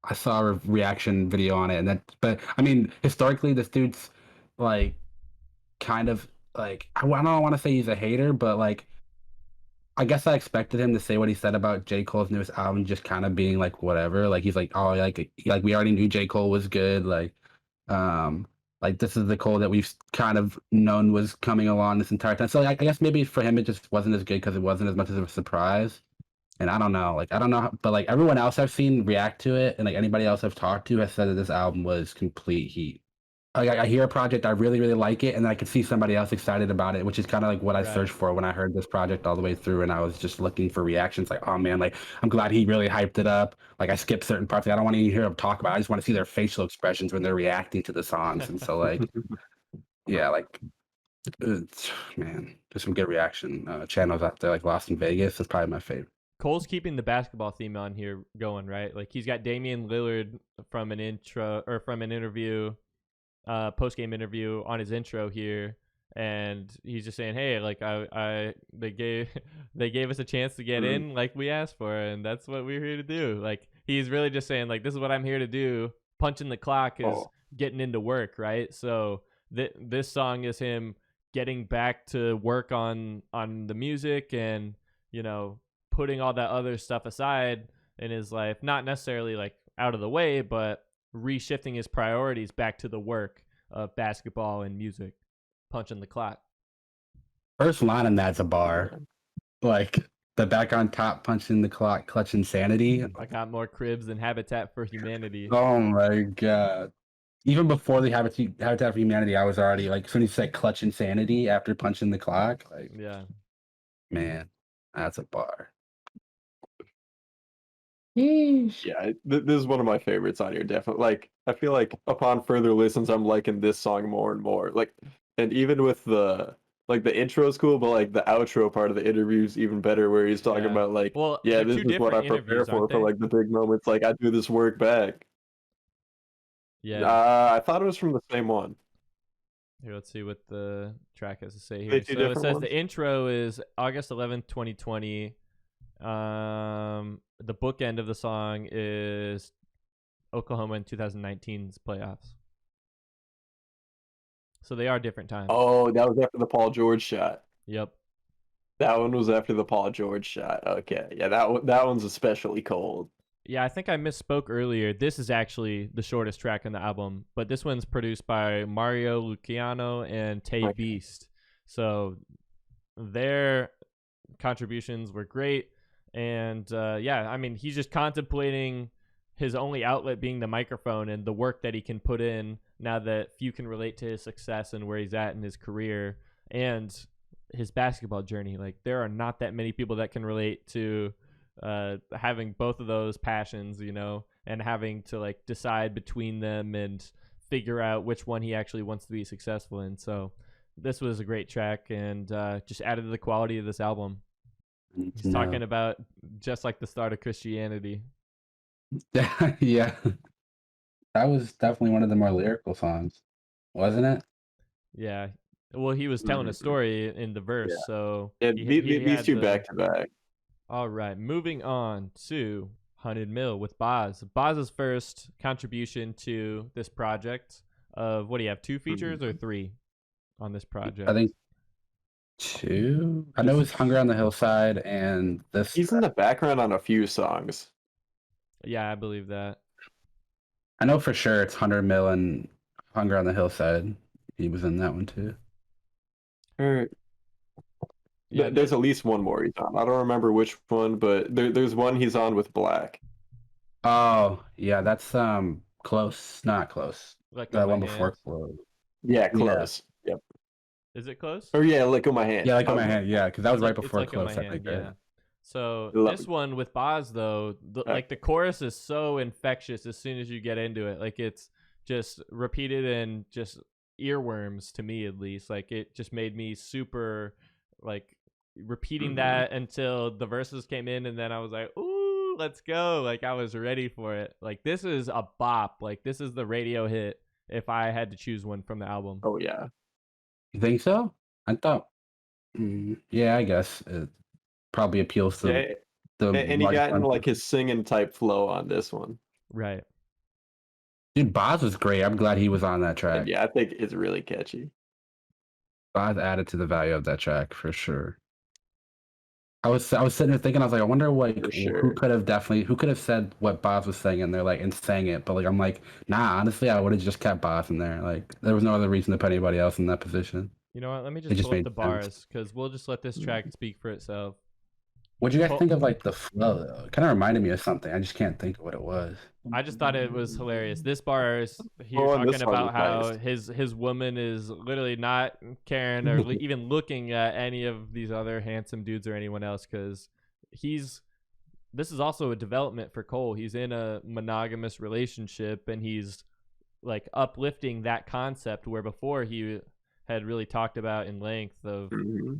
I saw a reaction video on it, and but I mean, historically, this dude's like kind of like I don't want to say he's a hater, but like I guess I expected him to say what he said about J. Cole's newest album, just kind of being like whatever. Like he's like, oh, like we already knew J. Cole was good. Um, like this is the Cole that we've kind of known was coming along this entire time. So I guess maybe for him it just wasn't as good because it wasn't as much of a surprise. And I don't know, like I don't know, but like everyone else I've seen react to it, and like anybody else I've talked to has said that this album was complete heat. Like I hear a project, I really, really like it, and I could see somebody else excited about it, which is kind of like what I Right. searched for when I heard this project all the way through, and I was just looking for reactions. Like, oh man, like I'm glad he really hyped it up. Like I skipped certain parts. Like, I don't want to hear them talk about it. I just want to see their facial expressions when they're reacting to the songs. And so like, yeah, like man, there's some good reaction channels out there, like Lost in Vegas. That's probably my favorite. Cole's keeping the basketball theme on here going, right? Like he's got Damian Lillard from an interview, post game interview on his intro here, and he's just saying, "Hey, like they gave they gave us a chance to get in, like we asked for, and that's what we're here to do." Like he's really just saying, like, "This is what I'm here to do." Punching the clock is getting into work, right? So this song is him getting back to work on the music and putting all that other stuff aside in his life, not necessarily like out of the way, but reshifting his priorities back to the work of basketball and music, punching the clock. First line in that's a bar. Like the back on top, punching the clock, clutch insanity. I got more cribs than Habitat for Humanity. Oh my god. Even before the Habitat for Humanity, I was already like, as soon as you said clutch insanity after punching the clock, like, Yeah. man, that's a bar. Yeah, this is one of my favorites on here, definitely. Like, I feel like upon further listens, I'm liking this song more and more. Like, and even with the intro is cool, but like the outro part of the interview is even better, where he's talking about like, well, yeah, they're this two is what I different prepare interviews, aren't for they? like the big moments. Like, I do this work back. Yeah. I thought it was from the same one. Here, let's see what the track has to say They here. two So it different says ones? the intro is August 11th, 2020. The bookend of the song is Oklahoma in 2019's playoffs. So they are different times. Oh, that was after the Paul George shot. Yep. That one was after the Paul George shot. Okay, yeah, that one's especially cold. Yeah, I think I misspoke earlier. This is actually the shortest track on the album, but this one's produced by Mario Luciano and Tay Beast. So their contributions were great. And yeah, I mean, he's just contemplating his only outlet being the microphone and the work that he can put in now that few can relate to his success and where he's at in his career and his basketball journey. Like, there are not that many people that can relate to having both of those passions, and having to like decide between them and figure out which one he actually wants to be successful in. So this was a great track and just added to the quality of this album. He's talking about just like the start of Christianity. Yeah. That was definitely one of the more lyrical songs, wasn't it? Yeah. Well, he was telling a story in the verse, Yeah. so Yeah, he these two back to back. All right, moving on to 100 Mil with Boz. Boz's first contribution to this project of, what do you have, 2 features or 3 on this project? I think 2. I know it's Hunger on the Hillside and this. He's in the background on a few songs. Yeah, I believe that. I know for sure it's 100 Mil and Hunger on the Hillside. He was in that one too. Yeah, there's at least one more he's on. I don't remember which one, but there's one he's on with Black. Oh, yeah, that's Close, not Close. Let That Go one My before Hand. Close. Yeah, Close. Yep. Is it Close? Or yeah, Let Go My Hand. Yeah, Let Go My Hand. Yeah, because that was right It's before Let Go Close. My I think. Hand, yeah. So Love this it. one with Boz though, like the chorus is so infectious as soon as you get into it. Like, it's just repeated and just earworms to me, at least. Like, it just made me super like repeating that until the verses came in, and then I was like, ooh, woo, let's go. Like, I was ready for it. Like, this is a bop. Like, this is the radio hit if I had to choose one from the album. Oh yeah. You think so? I thought. Yeah, I guess it probably appeals to Yeah, the and he large got into bunch. like his singing type flow on this one. Right. Dude, Boz was great. I'm glad he was on that And track. yeah, I think it's really catchy. Boz added to the value of that track for sure. I was sitting there thinking, I was like, I wonder like For sure. who could have said what Boz was saying in there, like, and sang it. But like, I'm like, nah, honestly, I would have just kept Boz in there. Like, there was no other reason to put anybody else in that position. You know what? Let me It just just pull up made the sense. bars because we'll just let this track speak for itself. What'd you guys Oh. think of like the flow though? It kind of reminded me of something. I just can't think of what it was. I just thought it was hilarious. This bar is here Oh, and this talking part about how was nice. his woman is literally not caring or even looking at any of these other handsome dudes or anyone else because this is also a development for Cole. He's in a monogamous relationship and he's like uplifting that concept where before he had really talked about in length of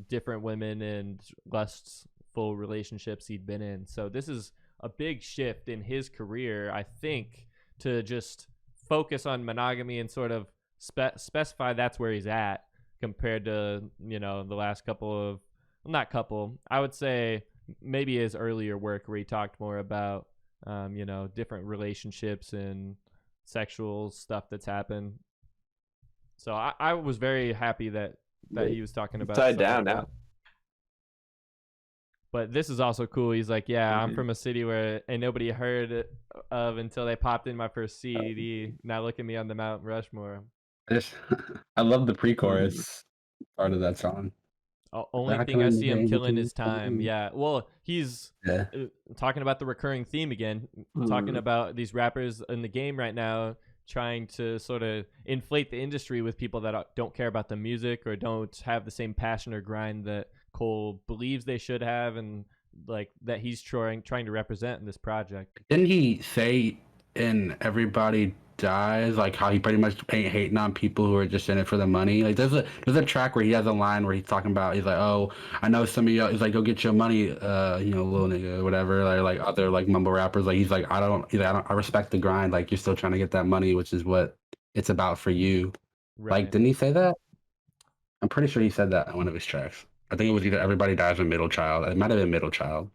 different women and lustful relationships he'd been in. So this is a big shift in his career, I think, to just focus on monogamy and sort of specify that's where he's at compared to, you know, the last I would say maybe his earlier work where he talked more about, you know, different relationships and sexual stuff that's happened. So I was very happy that he was talking about tied stuff down like now. that. But this is also cool. He's like, yeah, I'm from a city where ain't nobody heard of until they popped in my first CD. Now look at me on the Mount Rushmore. I love the pre-chorus part of that song. Only Back thing I in the see him game, killing too. is time. Yeah. Well, he's Yeah. talking about the recurring theme again, talking about these rappers in the game right now trying to sort of inflate the industry with people that don't care about the music or don't have the same passion or grind that Cole believes they should have and like that he's trying to represent in this project. Didn't he say in Everybody Dies, like how he pretty much ain't hating on people who are just in it for the money? Like there's a track where he has a line where he's talking about, he's like, oh, I know some of you, he's like, go get your money, you know, little nigga, or whatever, like other like mumble rappers. Like he's like, I respect the grind. Like you're still trying to get that money, which is what it's about for you. Right. Like, didn't he say that? I'm pretty sure he said that in one of his tracks. I think it was either Everybody Dies or Middle Child. It might have been Middle Child,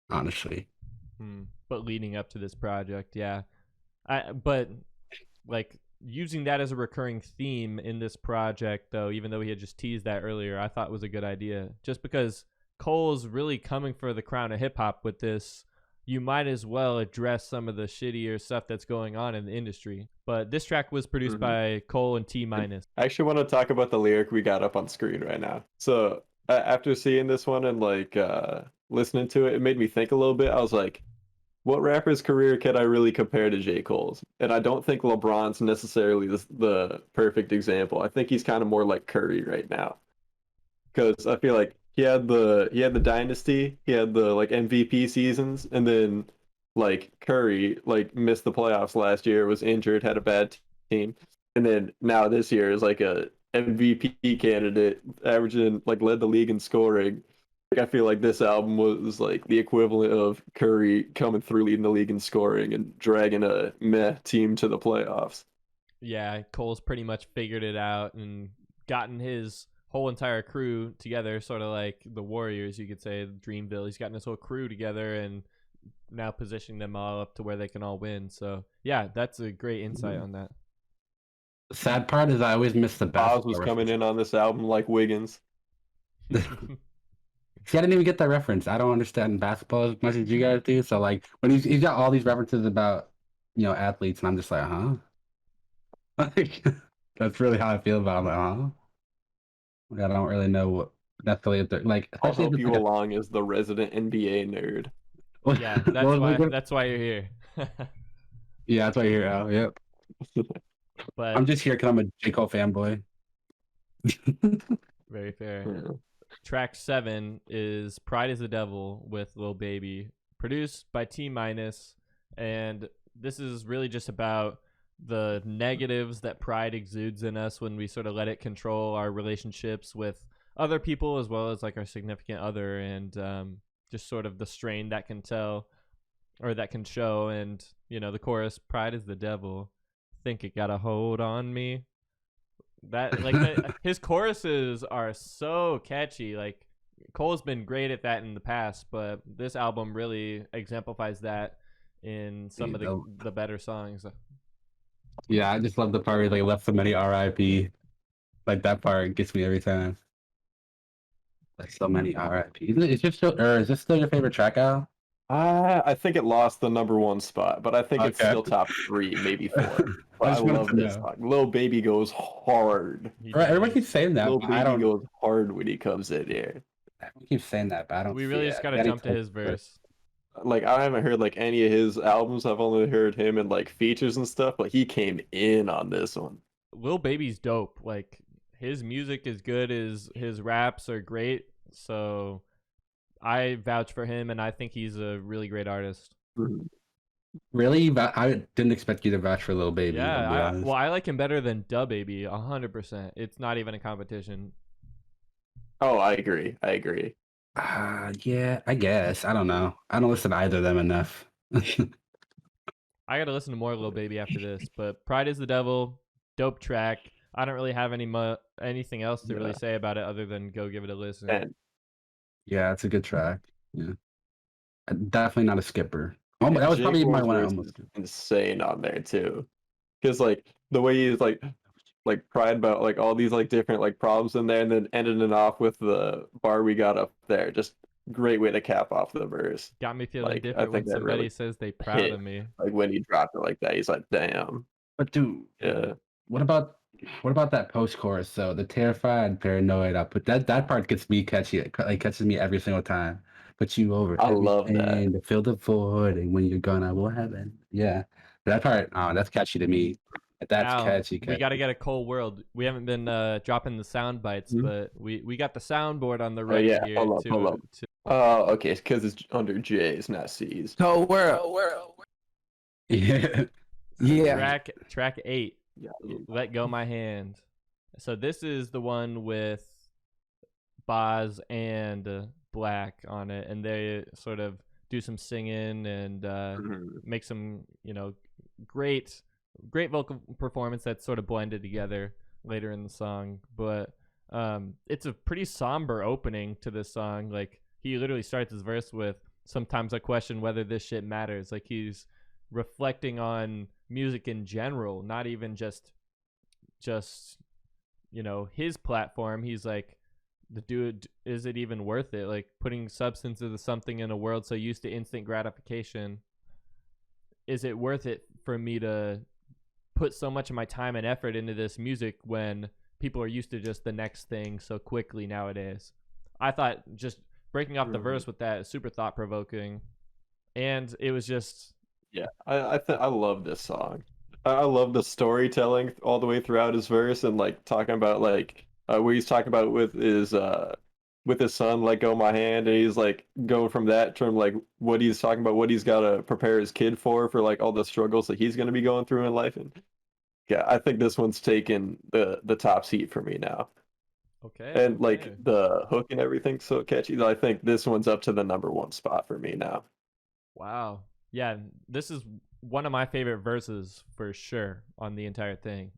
honestly. But leading up to this project, yeah. But like using that as a recurring theme in this project, though, even though he had just teased that earlier, I thought was a good idea. Just because Cole's really coming for the crown of hip hop with this, you might as well address some of the shittier stuff that's going on in the industry. But this track was produced by Cole and T-. I actually want to talk about the lyric we got up on screen right now. So after seeing this one and like listening to it, it made me think a little bit. I was like, what rapper's career can I really compare to J. Cole's? And I don't think LeBron's necessarily the perfect example. I think he's kind of more like Curry right now. Because I feel like he had the dynasty, he had the like MVP seasons, and then like Curry like missed the playoffs last year, was injured, had a bad team, and then now this year is like a MVP candidate, averaging like led the league in scoring. Like I feel like this album was like the equivalent of Curry coming through leading the league in scoring and dragging a meh team to the playoffs. Yeah, Cole's pretty much figured it out and gotten his whole entire crew together, sort of like the Warriors, you could say, Dreamville. He's gotten his whole crew together and now positioning them all up to where they can all win. So yeah, that's a great insight on that. The sad part is I always miss the Oz basketball was coming in on this album like Wiggins. See, I didn't even get that reference. I don't understand basketball as much as you guys do. So like when he's got all these references about, you know, athletes, and I'm just like, huh? Like that's really how I feel about it. I'm like, huh? Like, I don't really know what necessarily if they're like. I'll Especially if help it's you like along as the resident NBA nerd. Yeah, that's why you're here. Yeah, that's why you're here, Al. Yep. But I'm just here because I'm a J. Cole fanboy. very fair. Yeah. Track 7 is Pride is the Devil with Lil Baby, produced by T-. And this is really just about the negatives that pride exudes in us when we sort of let it control our relationships with other people as well as like our significant other, and just sort of the strain that can tell or that can show. And the chorus, "Pride is the devil, think it got a hold on me." That his choruses are so catchy. Like Cole's been great at that in the past, but this album really exemplifies that in some of the better songs. Yeah, I just love the part where they left so many R.I.P. Like that part gets me every time. Like so many R.I.P. Is this still your favorite track, Al? I think it lost the #1 spot, but I think it's Okay. still top 3, maybe 4. But I I just wanted love to this know. song. Lil Baby goes hard. He Everybody does. keeps saying that, Lil but I Baby don't. goes hard when he comes in here. Everyone keeps saying that, but I don't We see really it. just gotta jump to his verse. Like I haven't heard like any of his albums. I've only heard him in like features and stuff, but he came in on this one. Lil Baby's dope. Like his music is good. His raps are great. So I vouch for him, and I think he's a really great artist. Really? But I didn't expect you to vouch for Lil Baby, I'll be Yeah, honest. I like him better than Da Baby, 100%. It's not even a competition. Oh, I agree. I agree. Yeah, I guess. I don't know. I don't listen to either of them enough. I gotta listen to more Lil Baby after this, but Pride is the Devil, dope track. I don't really have anything else to really say about it other than go give it a listen. And Yeah, it's a good track. Yeah, definitely not a skipper. Oh, that was J. probably my Cole's one. I verse almost. is insane on there too, because like the way he's like pride about like all these like different like problems in there, and then ending it off with the bar we got up there. Just great way to cap off the verse. Got me feeling Like I different when think that somebody really says they proud hit. of me. Like when he dropped it like that, he's like, damn. But dude, Yeah. what about that post chorus though? The terrified, paranoid. I put that part gets me catchy. It like catches me every single time. Put you over I love that. everything to fill the void, and when you're gone, I will heaven. Yeah, that part. Oh, that's catchy to me. That's Al, catchy. we got to get a Cole World. We haven't been dropping the sound bites, but we got the soundboard on the Oh ready yeah, here. hold up. Oh, okay, because it's under J's, not C's. Cold world. Yeah. Yeah. Track 8. Yeah. Let Go My Hand. So this is the one with Boz and Black on it, and they sort of do some singing and make some great vocal performance that's sort of blended together later in the song. But it's a pretty somber opening to this song. Like he literally starts his verse with, "Sometimes I question whether this shit matters." Like he's reflecting on music in general, not even just his platform. He's like, the dude, is it even worth it? Like putting substance into something in a world so used to instant gratification. Is it worth it for me to put so much of my time and effort into this music when people are used to just the next thing so quickly nowadays? I thought just breaking off the verse with that is super thought provoking, and it was just I love this song. I love the storytelling all the way throughout his verse, and like talking about like where he's talking about with his son, "Let Go My Hand," and he's like going from that term like what he's talking about, what he's got to prepare his kid for like all the struggles that he's going to be going through in life. And yeah, I think this one's taken the top seat for me now. Okay. And like the hook and everything so catchy. I think this one's up to the #1 spot for me now. Wow. Yeah, this is one of my favorite verses for sure on the entire thing.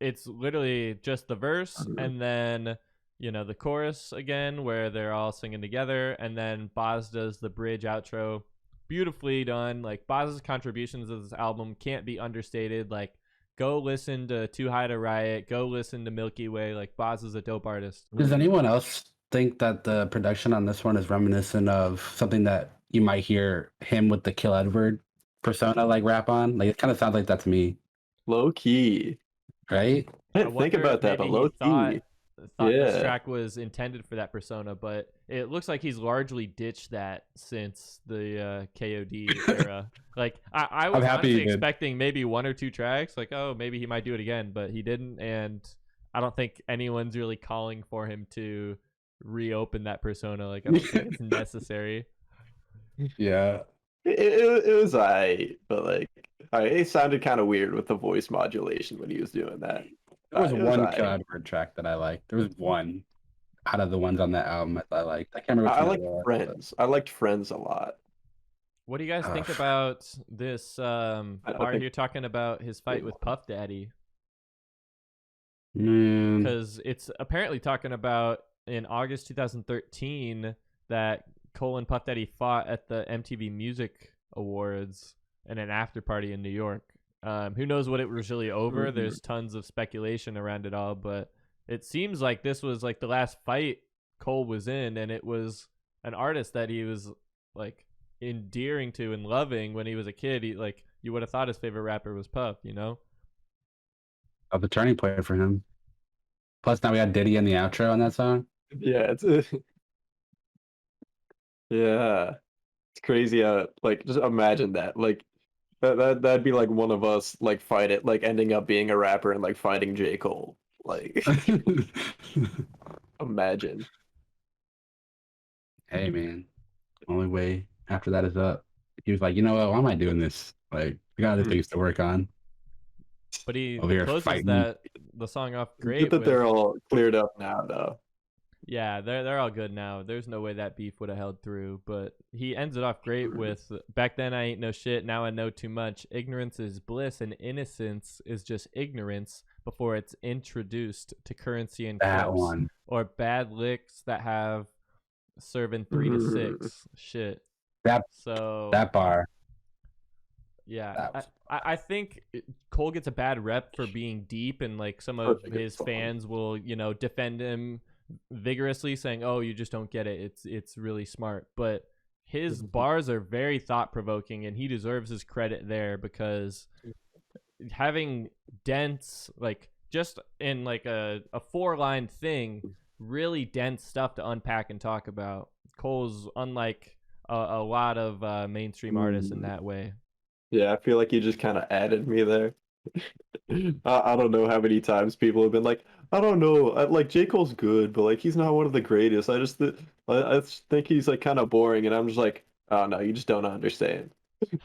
It's literally just the verse and then the chorus again where they're all singing together, and then Boz does the bridge outro. Beautifully done. Like Boz's contributions to this album can't be understated. Like go listen to Too High to Riot, go listen to Milky Way. Like Boz is a dope artist. Does anyone else think that the production on this one is reminiscent of something that you might hear him with the Kill Edward persona like rap on? Like it kind of sounds like that to me. Low key. Right? I didn't think about that, but low key. Thought this track was intended for that persona, but it looks like he's largely ditched that since the KOD era. Like I was honestly expecting maybe 1 or 2 tracks, like maybe he might do it again, but he didn't, and I don't think anyone's really calling for him to reopen that persona. Like I don't think it's necessary. Yeah. It was but like it sounded kind of weird with the voice modulation when he was doing that. There was one Kill Edward track that I liked. There was one out of the ones on that album that I liked. I can't remember. I liked Friends. I liked Friends a lot. What do you guys think Ugh. about this I part think here talking about his fight with Puff Daddy? Man, Because it's apparently talking about in August 2013 that Cole and Puff Daddy fought at the MTV Music Awards in an after party in New York. Who knows what it was really over? There's tons of speculation around it all, but it seems like this was like the last fight Cole was in, and it was an artist that he was like endearing to and loving when he was a kid. He like you would have thought his favorite rapper was Puff, you know? of the turning point for him. Plus, now we got Diddy in the outro on that song. yeah, it's yeah, it's crazy how like just imagine that. Like that'd be like one of us like fight it, like ending up being a rapper and like fighting J. Cole. Like imagine. Hey, man. Only way after that is up. He was like, you know what? Why am I doing this? Like, I got other Mm. things to work on. But he Over here closes fighting. the song off Good great that with they're all cleared up now though. yeah, they're all good now. There's no way that beef would have held through. But he ends it off great with back then I ain't no shit, now I know too much. Ignorance is bliss and innocence is just ignorance before it's introduced to currency and That clips. one. Or bad licks that have serving 3 to 6. Shit. That So that bar. yeah, That was I think Cole gets a bad rep for being deep, and like some of Such a good his song. fans will, defend him vigorously, saying, "Oh, you just don't get it. It's really smart." But his bars are very thought provoking, and he deserves his credit there because having dense, like just in like a 4 line thing, really dense stuff to unpack and talk about. Cole's unlike a lot of mainstream artists in that way. Yeah, I feel like you just kind of added me there. I don't know how many times people have been like, I don't know, like J. Cole's good, but like he's not one of the greatest. I just think he's like kind of boring, and I'm just like, oh no, you just don't understand.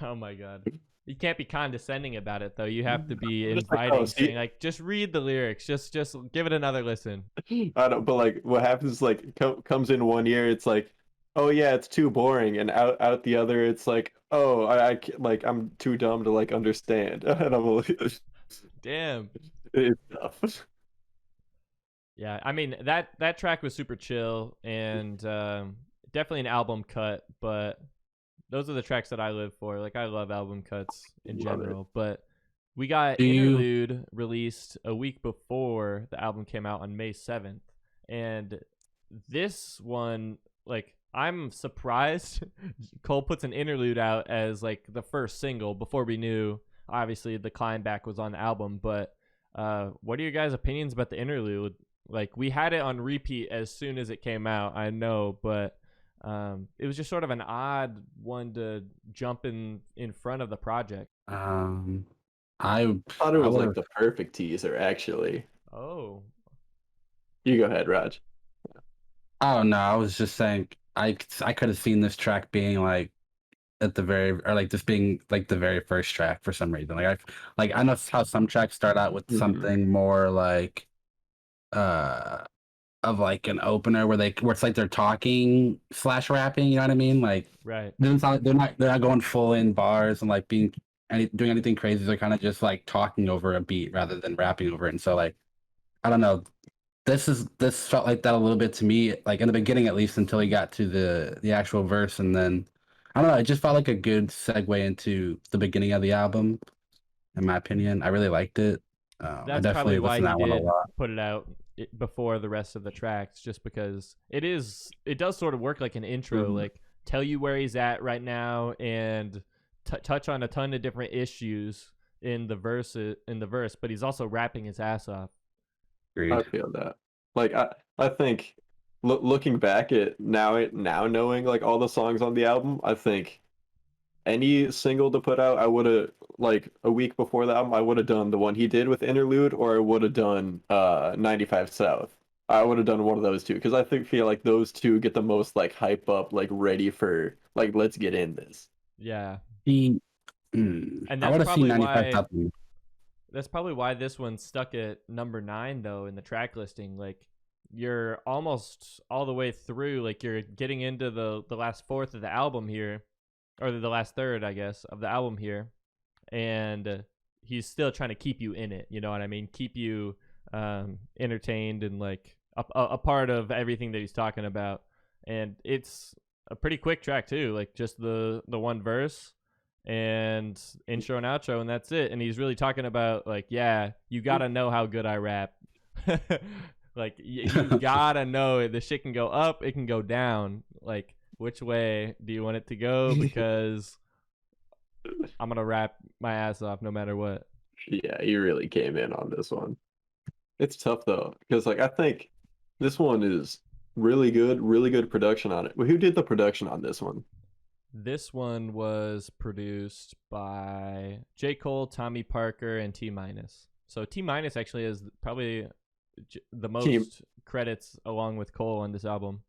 Oh my god. You can't be condescending about it though. You have to be I'm just like, oh, inviting, saying see, like, just read the lyrics. Just give it another listen. I don't. But like, what happens is like comes in one year, it's like, oh yeah, it's too boring, and out the other, it's like, oh, like I'm too dumb to like understand, and I'm like, Damn. it's tough. Yeah, I mean that track was super chill and definitely an album cut, but those are the tracks that I live for. Like I love album cuts in Love it. general, but we got Do you Interlude released a week before the album came out on May 7th. And this one, like, I'm surprised Cole puts an interlude out as like the first single before we knew obviously the climb back was on the album. But what are your guys' opinions about the interlude? Like we had it on repeat as soon as it came out, I know, but it was just sort of an odd one to jump in front of the project. um I I thought it I was would like have the perfect teaser, actually. Oh, You go ahead, Raj. oh no, I was just saying I could have seen this track being like at the very or like this being like the very first track for some reason. Like I know how some tracks start out with Mhm. something more like uh of like an opener where it's like they're talking slash rapping, you know what I mean? Like right. it doesn't sound like they're not going full in bars and like doing anything crazy. They're kind of just like talking over a beat rather than rapping over it. And so like I don't know. This felt like that a little bit to me, like in the beginning at least, until he got to the actual verse, and then I don't know. It just felt like a good segue into the beginning of the album, in my opinion. I really liked it. I That's probably definitely why listened to he that one a did lot. put it out before the rest of the tracks, just because it does sort of work like an intro, Mhm. like tell you where he's at right now and touch on a ton of different issues in the verse, but he's also rapping his ass off. I Agreed. feel that. Like I think looking back at now knowing like all the songs on the album, I think any single to put out, I would have like a week before the album, I would have done the one he did with Interlude, or I would have done 95 South. I would have done one of those two because I think feel like those two get the most like hype up, like ready for like let's get in this. Yeah, He, and I would have seen 95 something. that's probably why this one stuck at number 9 though in the track listing. Like you're almost all the way through, like you're getting into the last fourth of the album here, or the last third, I guess, of the album here, and he's still trying to keep you in it. You know what I mean? Keep you entertained and like a part of everything that he's talking about. And it's a pretty quick track too, like just the one verse and intro and outro, and that's it. And he's really talking about like, yeah, you gotta know how good I rap. Like you gotta know it. The shit can go up, it can go down. Like which way do you want it to go? Because I'm gonna rap my ass off no matter what. Yeah, he really came in on this one. It's tough though, because like I think this one is really good production on it. Well, who did the production on this one? This one was produced by J. Cole, Tommy Parker, and T Minus. So T Minus actually is probably the most credits along with Cole on this album.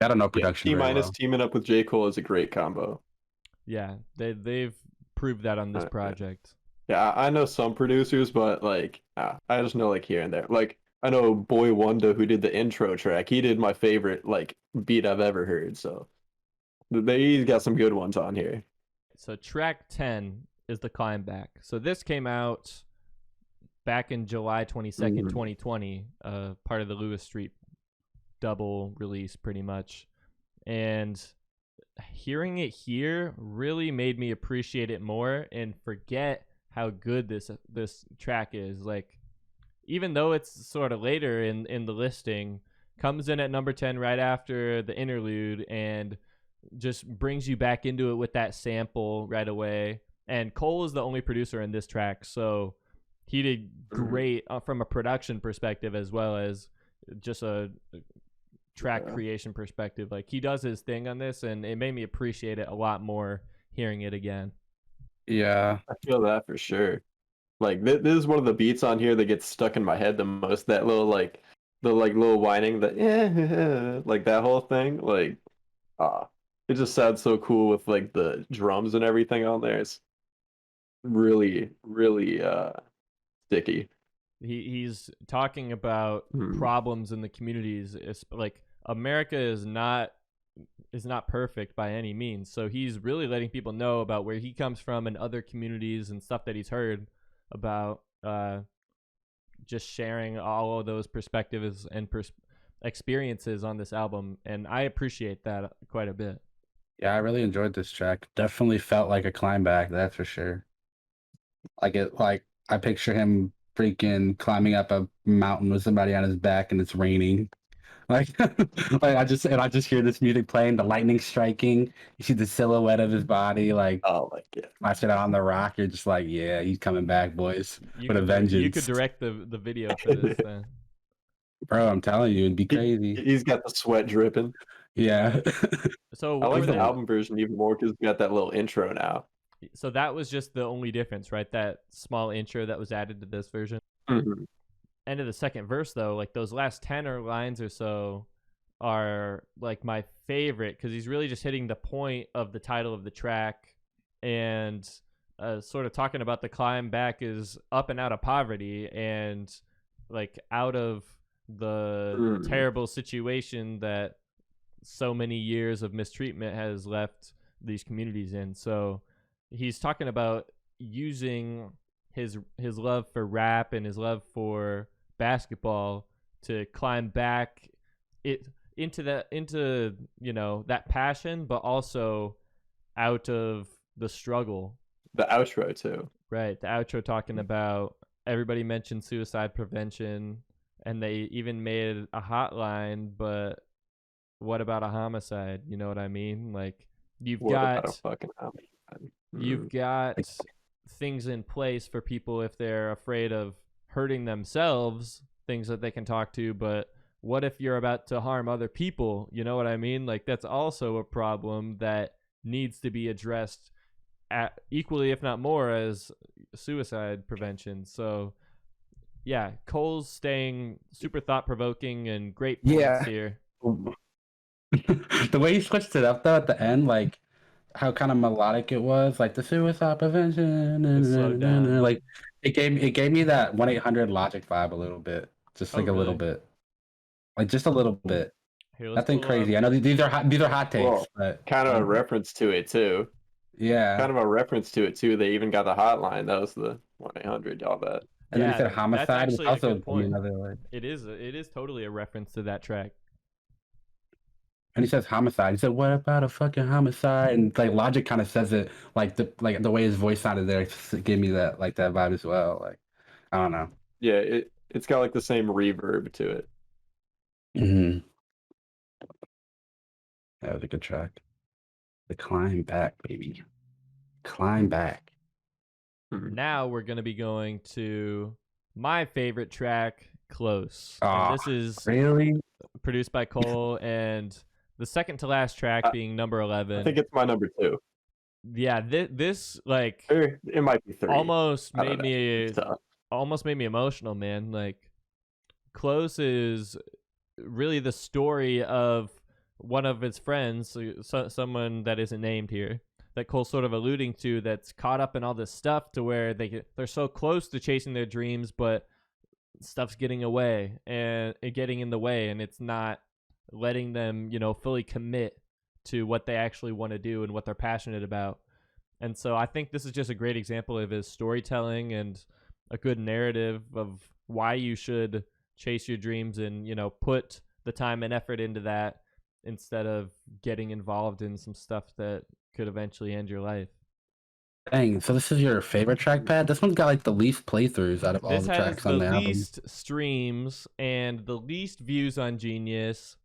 I don't know production. T very Minus well. teaming up with J. Cole is a great combo. Yeah, they've proved that on this project. Yeah, I know some producers, but like I just know like here and there. Like I know Boy Wonder who did the intro track. He did my favorite like beat I've ever heard. So he's got some good ones on here. So track 10 is the Climb Back. So this came out back in July 22nd, 2020, part of the Lewis Street double release pretty much. And hearing it here really made me appreciate it more and forget how good this track is. Like even though it's sort of later in the listing, comes in at number 10 right after the interlude and just brings you back into it with that sample right away. And Cole is the only producer in this track, so he did great from a production perspective as well as just a track creation perspective. Like he does his thing on this, and it made me appreciate it a lot more hearing it again. Yeah, I feel that for sure. Like this is one of the beats on here that gets stuck in my head the most. That little like the like little whining, that like that whole thing. Like it just sounds so cool with like the drums and everything on there. It's really sticky. He's talking about problems in the communities. It's like America is not perfect by any means. So he's really letting people know about where he comes from and other communities and stuff that he's heard about. Just sharing all of those perspectives and experiences on this album, and I appreciate that quite a bit. Yeah, I really enjoyed this track. Definitely felt like a climb back, that's for sure. Like I picture him freaking climbing up a mountain with somebody on his back and it's raining. Like, I just hear this music playing, the lightning striking. You see the silhouette of his body, like flashing out on the rock. You're just like, yeah, he's coming back, boys, with a vengeance. You could direct the video for this, then. Bro. I'm telling you, it'd be crazy. He's got the sweat dripping. Yeah. So I like the album version even more because it's got that little intro now. So that was just the only difference, right? That small intro that was added to this version. End of the second verse though, like those last 10 or lines or so are like my favorite because he's really just hitting the point of the title of the track and sort of talking about the climb back is up and out of poverty and like out of the terrible situation that so many years of mistreatment has left these communities in. So he's talking about using his love for rap and his love for basketball to climb back into you know that passion, but also out of the struggle. The outro too, right? The outro talking about everybody mentioned suicide prevention, and they even made a hotline, but what about a homicide? You know what I mean? Like you've got things in place for people if they're afraid of hurting themselves, things that they can talk to, but what if you're about to harm other people? You know what I mean? Like that's also a problem that needs to be addressed at equally, if not more, as suicide prevention. So yeah, Cole's staying super thought-provoking and great points here. The way he switched it up though at the end, like how kind of melodic it was, like the suicide prevention, like it gave me that 1-800 Logic vibe a little bit, just like a little bit, like just a little bit. Here, let's Nothing pull up. crazy. I know these are hot takes, Well, but kind of a reference to it too. yeah. Kind of a reference to it too. They even got the hotline. That was the 1-800. All that. And then he Yeah, said that's homicide, which actually a also good told me point. another like. It is totally a reference to that track. And he says homicide. He said, "What about a fucking homicide?" And like Logic kind of says it like the way his voice sounded there gave me that vibe as well. Like I don't know. Yeah, it's got like the same reverb to it. Mm-hmm. That was a good track. The climb back, baby. Climb back. Now we're gonna be going to my favorite track, "Close," Oh, and this is really produced by Cole, and the second to last track being number 11. I think it's my number 2. Yeah, this like It might be 3. almost I don't made know. me Tough. emotional, man. Like, "Close" is really the story of one of his friends, someone that isn't named here, that Cole's sort of alluding to, that's caught up in all this stuff to where they're so close to chasing their dreams, but stuff's getting away and getting in the way, and it's not letting them, fully commit to what they actually want to do and what they're passionate about. And so I think this is just a great example of his storytelling and a good narrative of why you should chase your dreams and, put the time and effort into that instead of getting involved in some stuff that could eventually end your life. Dang, so this is your favorite track, Pat? This one's got like the least playthroughs out of all This the has tracks the on the album. least streams and the least views on Genius.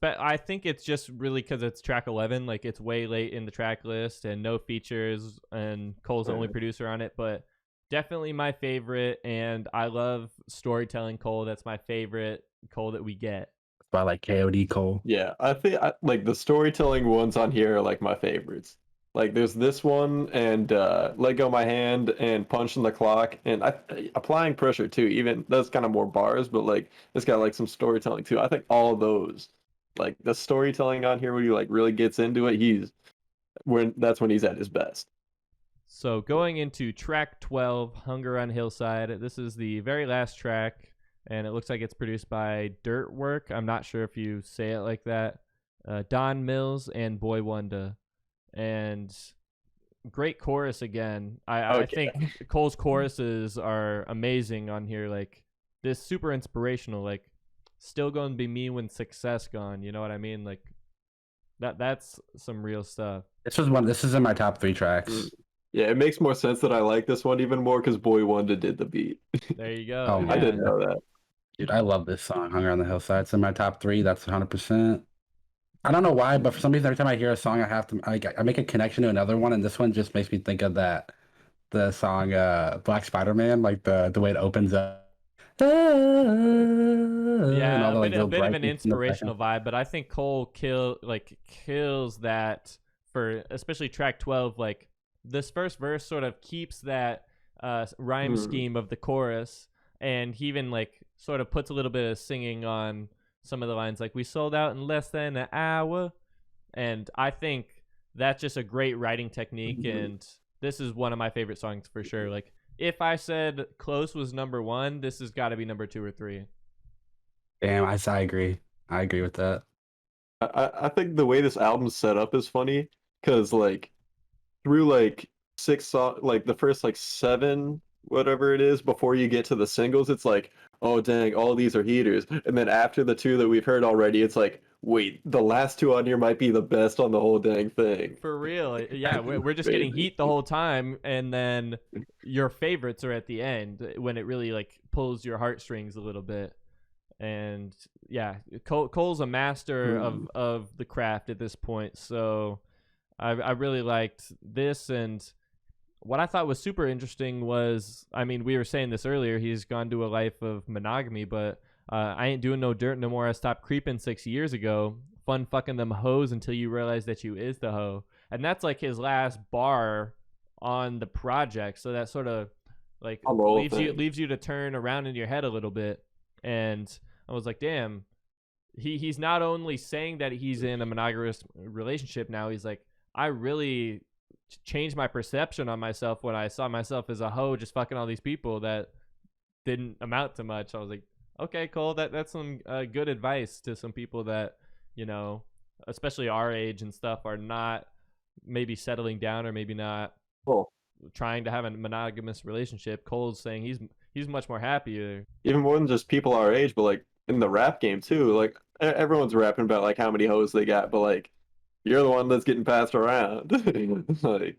I think it's just really because it's track 11. Like, it's way late in the track list and no features, and Cole's the only producer on it. But definitely my favorite, and I love storytelling Cole. That's my favorite Cole that we get. By like KOD Cole. Yeah, I think like the storytelling ones on here are like my favorites. Like there's this one and Let Go My Hand and Punch in the Clock and Applying Pressure too. Even that's kind of more bars, but like it's got like some storytelling too. I think all of those, like the storytelling on here when he like really gets into it, that's when he's at his best. So going into track 12, Hunger on Hillside. This is the very last track, and it looks like it's produced by Dirtwork. I'm not sure if you say it like that. Don Mills and Boy Wonder. And great chorus again. I think Cole's choruses are amazing on here. Like, this super inspirational. Like, still going to be me when success gone. You know what I mean? Like, that's some real stuff. This is in my top 3 tracks. Yeah, it makes more sense that I like this one even more because Boy Wonder did the beat. There you go. Oh, yeah. I didn't know that. Dude, I love this song, Hunger on the Hillside. It's in my top 3. That's 100%. I don't know why, but for some reason, every time I hear a song, I make a connection to another one, and this one just makes me think of the song Black Spider-Man, like the way it opens up. Yeah, a bit of an inspirational vibe, but I think Cole kills that for especially track 12. Like, this first verse sort of keeps that rhyme scheme of the chorus, and he even like sort of puts a little bit of singing on some of the lines, like, "We sold out in less than an hour," and I think that's just a great writing technique. And this is one of my favorite songs for sure. Like, if I said Close was number 1, this has got to be number 2 or 3. Damn, I agree. I agree with that. I think the way this album's set up is funny because like through like 6 songs, like the first like 7, whatever it is, before you get to the singles, it's like, oh dang, all these are heaters. And then after the 2 that we've heard already, it's like, wait, the last 2 on here might be the best on the whole dang thing. For real. Yeah, we're just getting heat the whole time, and then your favorites are at the end when it really like pulls your heartstrings a little bit. And yeah, Cole's a master of the craft at this point. So I really liked this. And what I thought was super interesting was, I mean, we were saying this earlier, he's gone to a life of monogamy, but I ain't doing no dirt no more. I stopped creeping 6 years ago. Fun fucking them hoes until you realize that you is the hoe. And that's like his last bar on the project. So that sort of like leaves you to turn around in your head a little bit. And I was like, damn, he's not only saying that he's in a monogamous relationship now, he's like, I really changed my perception on myself when I saw myself as a hoe just fucking all these people that didn't amount to much. I was like, okay, Cole, that's some good advice to some people that you know, especially our age and stuff, are not maybe settling down or maybe not Well, trying to have a monogamous relationship. Cole's saying he's much more happier. even more than just people our age, but like in the rap game too. Like everyone's rapping about like how many hoes they got, but like you're the one that's getting passed around. Like,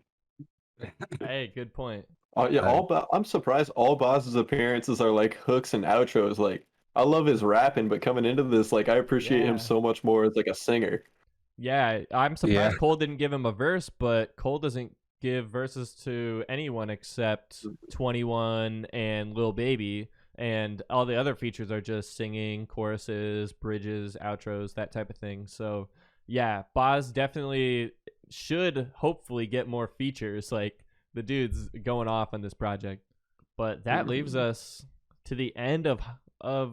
Hey, good point. oh yeah, Like, I'm surprised all Boss's appearances are like hooks and outros. Like I love his rapping, but coming into this, like I appreciate him Yeah. so much more as like a singer. Yeah, I'm Yeah. surprised Cole didn't give him a verse, but Cole doesn't give verses to anyone except 21 and Lil Baby, and all the other features are just singing, choruses, bridges, outros, that type of thing. So, yeah, Boz definitely should hopefully get more features. Like, the dude's going off on this project. But that leaves us to the end of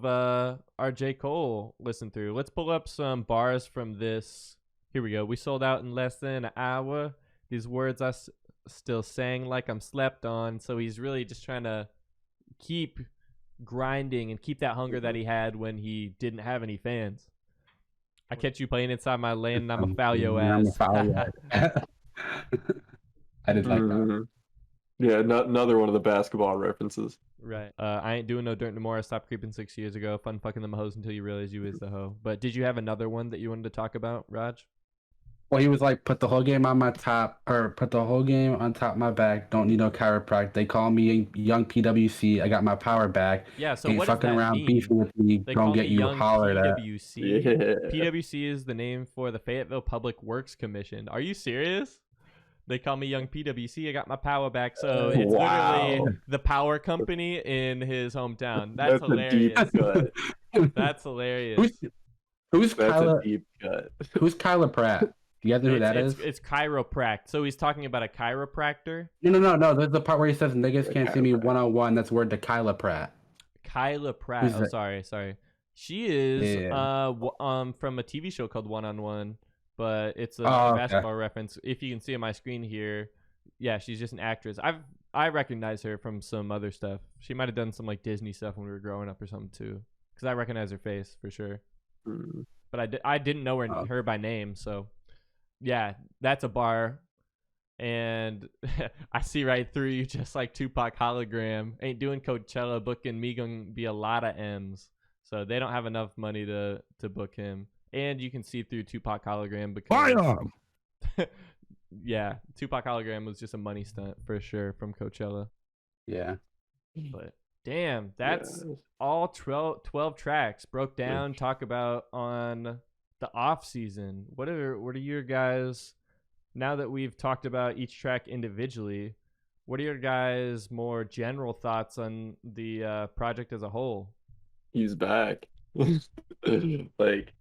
our J. Cole listen through. Let's pull up some bars from this. Here we go. We sold out in less than an hour. These words I still sang like I'm slept on. So he's really just trying to keep grinding and keep that hunger that he had when he didn't have any fans. I catch you playing inside my lane and I'm a foul yo I'm a ass. foul yo ass. I did like that. Yeah, another one of the basketball references. Right. I ain't doing no dirt no more. I stopped creeping 6 years ago. Fun fucking them hoes until you realize you is the hoe. But did you have another one that you wanted to talk about, Raj? Well, he was like, put the whole game on my top, or put the whole game on top of my back. Don't need no chiropractic. They call me young PWC. I got my power back. Yeah, so Ain't what does fucking that around mean? beefing with me. They Don't call me get you young hollered at. PWC. Yeah. PWC is the name for the Fayetteville Public Works Commission. Are you serious? They call me young PWC. I got my power back. So it's Wow. literally the power company in his hometown. That's a deep hilarious. cut. That's hilarious. Who's That's Kyla? a deep cut. Who's Kyla Pratt? Do you guys know who that is? It's chiropract. So he's talking about a chiropractor. No. There's the part where he says niggas can't see me Chiropractic. 101. That's word to Kyla Pratt. Kyla Pratt. Who's Oh, that? sorry. She is Yeah. from a TV show called One on One, but it's a Oh, okay. basketball reference. If you can see on my screen here, yeah, she's just an actress. I recognize her from some other stuff. She might have done some like Disney stuff when we were growing up or something too, because I recognize her face for sure. Mm. But I didn't know her, Oh. her by name, so yeah, that's a bar. And I see right through you, just like Tupac hologram. Ain't doing Coachella, booking me gonna be a lot of M's. So they don't have enough money to book him. And you can see through Tupac hologram because yeah, Tupac hologram was just a money stunt for sure from Coachella. Yeah. But damn, that's Yeah. all 12 tracks broke down. Talk about on the off season. What are your guys? Now that we've talked about each track individually, what are your guys' more general thoughts on the project as a whole? He's back. Like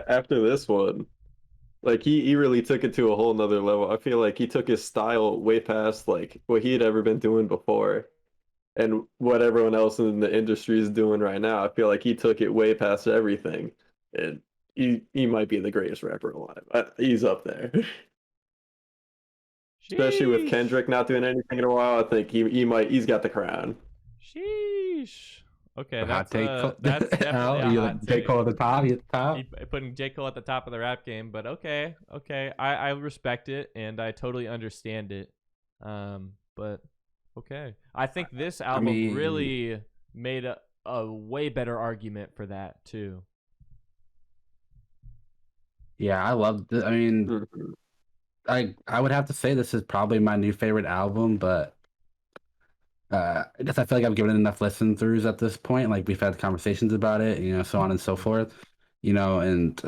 after this one, like he really took it to a whole nother level. I feel like he took his style way past like what he had ever been doing before and what everyone else in the industry is doing right now. I feel like he took it way past everything. And he might be the greatest rapper alive. He's up there. Especially with Sheesh. Kendrick not doing anything in a while, I think he's got the crown. Sheesh. Okay, Hot that's take. that's definitely a you hot J. take. Cole at the top. You at the top. Putting J. Cole at the top of the rap game, but okay. I respect it and I totally understand it. But okay. I think this album really made a way better argument for that too. Yeah, I love it. I mean, Mhm. I would have to say this is probably my new favorite album, but I guess I feel like I've given it enough listen throughs at this point. Like we've had conversations about it, so on and so forth, and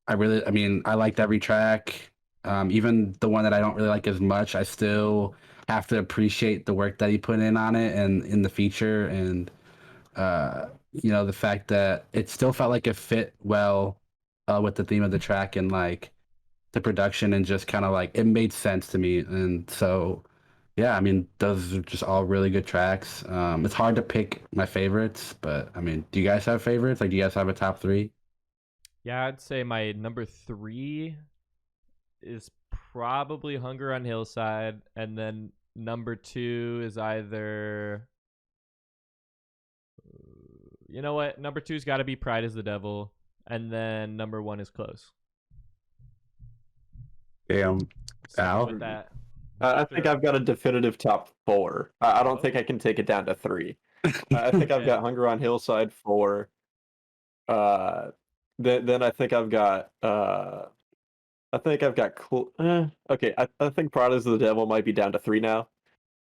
I mean, I liked every track. Even the one that I don't really like as much, I still have to appreciate the work that he put in on it and in the feature, and the fact that it still felt like it fit well with the theme of the track and like the production, and just kind of like it made sense to me. And so yeah, I mean, those are just all really good tracks. It's hard to pick my favorites, but I mean, do you guys have favorites? Like, do you guys have a top three? Yeah, I'd say my number 3 is probably Hunger on Hillside, and then number 2 is either, you know what, number 2's got to be Pride is the Devil, and then number 1 is Close. Damn. Sticking Al? with that. I think I've got a definitive top 4. I don't think I can take it down to 3. I think I've got Hunger on Hillside 4. Then I think I've got okay. I think Prize of the Devil might be down to 3 now.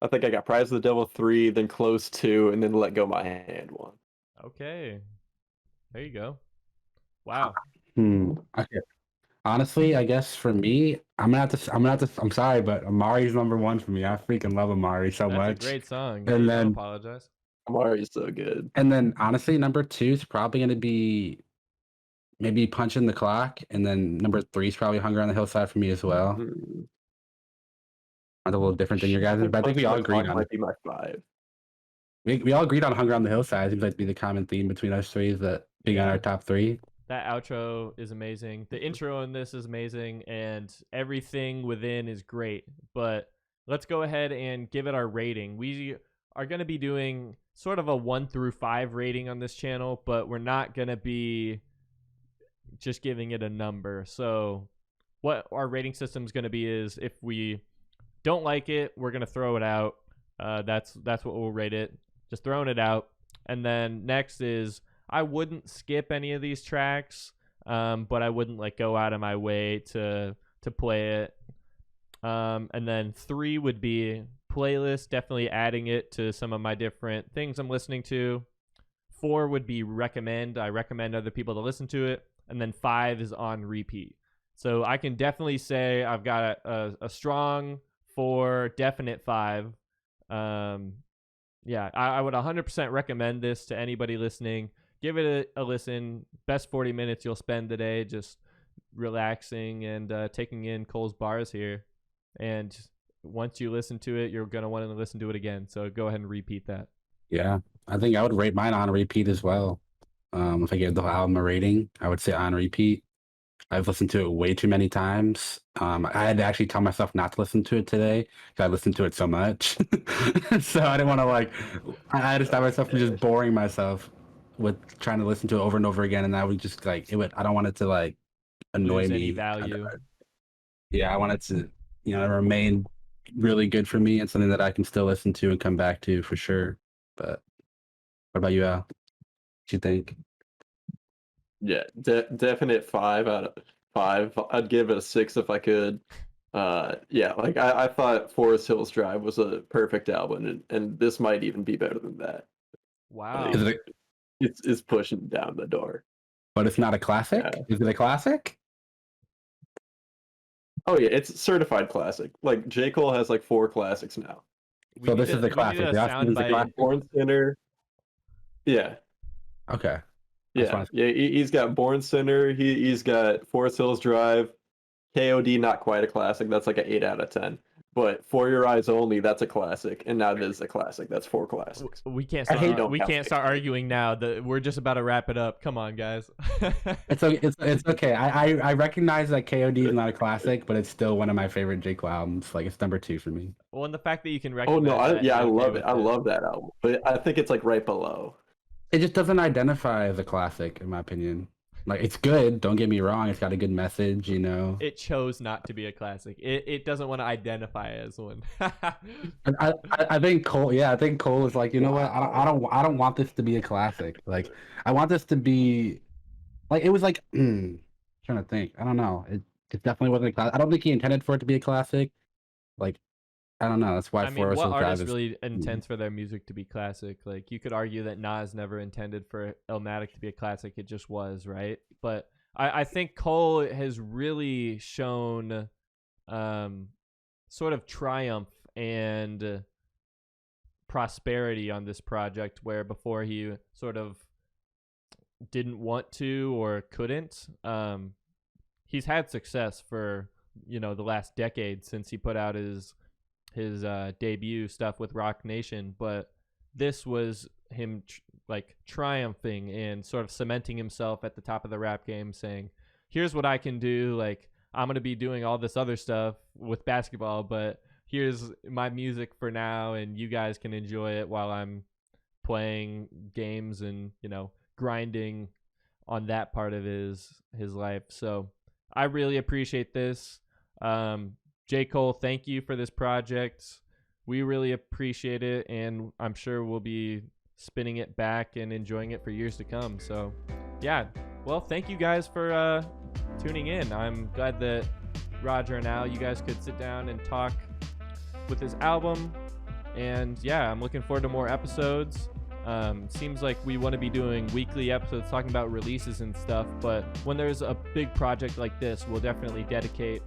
I think I got Prize of the Devil 3, then Close 2, and then Let Go My Hand 1. Okay. There you go. Wow. Okay. Honestly, I guess for me, I'm sorry, but Amari's number 1 for me. I freaking love Amari so That's much. a great song. And Don't then, apologize. Amari's so good. and then honestly, number 2 is probably going to be maybe Punching the Clock, and then number 3 is probably Hunger on the Hillside for me as well. Mm. It's a little different than your guys', but I think we all agreed on might it. be my 5. We all agreed on Hunger on the Hillside. It seems like to be the common theme between us three, is that being on our top 3. That outro is amazing. The intro in this is amazing, and everything within is great. But let's go ahead and give it our rating. We are going to be doing sort of a 1 through 5 rating on this channel, but we're not going to be just giving it a number. So what our rating system is going to be is, if we don't like it, we're going to throw it out. That's what we'll rate it. Just throwing it out. And then next is, I wouldn't skip any of these tracks, but I wouldn't like go out of my way to play it. And then 3 would be playlist, definitely adding it to some of my different things I'm listening to. 4 would be recommend. I recommend other people to listen to it. And then 5 is on repeat. So I can definitely say I've got a strong 4, definite 5. Yeah, I would 100% recommend this to anybody listening. Give it a listen. Best 40 minutes you'll spend today just relaxing and taking in Cole's bars here. And once you listen to it, you're going to want to listen to it again. So go ahead and repeat that. Yeah, I think I would rate mine on repeat as well. If I gave the album a rating, I would say on repeat. I've listened to it way too many times. I had to actually tell myself not to listen to it today because I listened to it so much. So I didn't want to I had to stop myself from just boring myself with trying to listen to it over and over again. And I would just I don't want it to annoy Lose me. any value. Yeah, I want it to, remain really good for me and something that I can still listen to and come back to for sure. But what about you, Al? What you think? Yeah, definite 5 out of 5. I'd give it a 6 if I could. Yeah, like I thought Forest Hills Drive was a perfect album, and this might even be better than that. Wow. Like, it's pushing down the door. But it's not a classic? Yeah. Is it a classic? Oh yeah, it's certified classic. Like J. Cole has like 4 classics now. So this is the classic. The Austin is the classic. Born Sinner. Yeah. Okay. Yeah. Yeah. He's got Born Sinner. He's got Forest Hills Drive. KOD, not quite a classic. That's like an 8 out of 10. But For Your Eyes Only, that's a classic, and now this is a classic. That's 4 classics. We can't start arguing now. We're just about to wrap it up. Come on, guys. It's okay. I recognize that KOD is not a classic, but it's still one of my favorite J. Cole albums. Like, it's number 2 for me. Well, and the fact that you can recognize. Oh no, I love it. I love love that album, but I think it's like right below. It just doesn't identify as a classic, in my opinion. Like, it's good. Don't get me wrong. It's got a good message, It chose not to be a classic. It doesn't want to identify as one. I think Cole. Yeah, I think Cole is like, you know what? I don't want this to be a classic. Like, I want this to be, like, it was like, trying to think. I don't know. It definitely wasn't a classic. I don't think he intended for it to be a classic. Like, I don't know. That's why Forest Hills Drive artist really intends for their music to be classic? Like, you could argue that Nas never intended for Illmatic to be a classic. It just was, right? But I think Cole has really shown sort of triumph and prosperity on this project, where before he sort of didn't want to or couldn't. He's had success for, the last decade since he put out his debut stuff with Roc Nation, but this was him triumphing and sort of cementing himself at the top of the rap game, saying, here's what I can do. Like, I'm going to be doing all this other stuff with basketball, but here's my music for now, and you guys can enjoy it while I'm playing games and, grinding on that part of his life. So I really appreciate this. J. Cole, thank you for this project. We really appreciate it, and I'm sure we'll be spinning it back and enjoying it for years to come. So yeah, well, thank you guys for tuning in. I'm glad that Roger and Al, you guys could sit down and talk with this album. And yeah, I'm looking forward to more episodes. Seems like we want to be doing weekly episodes talking about releases and stuff, but when there's a big project like this, we'll definitely dedicate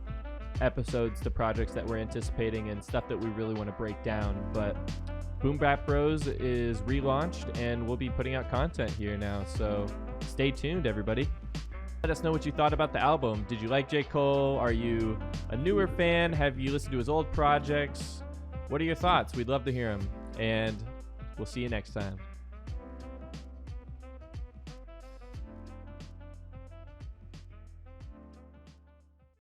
episodes to projects that we're anticipating and stuff that we really want to break down. But Boom Bap Bros is relaunched, and we'll be putting out content here now, so stay tuned, everybody. Let us know what you thought about the album. Did you like J. Cole? Are you a newer fan? Have you listened to his old projects? What are your thoughts? We'd love to hear them, and we'll see you next time.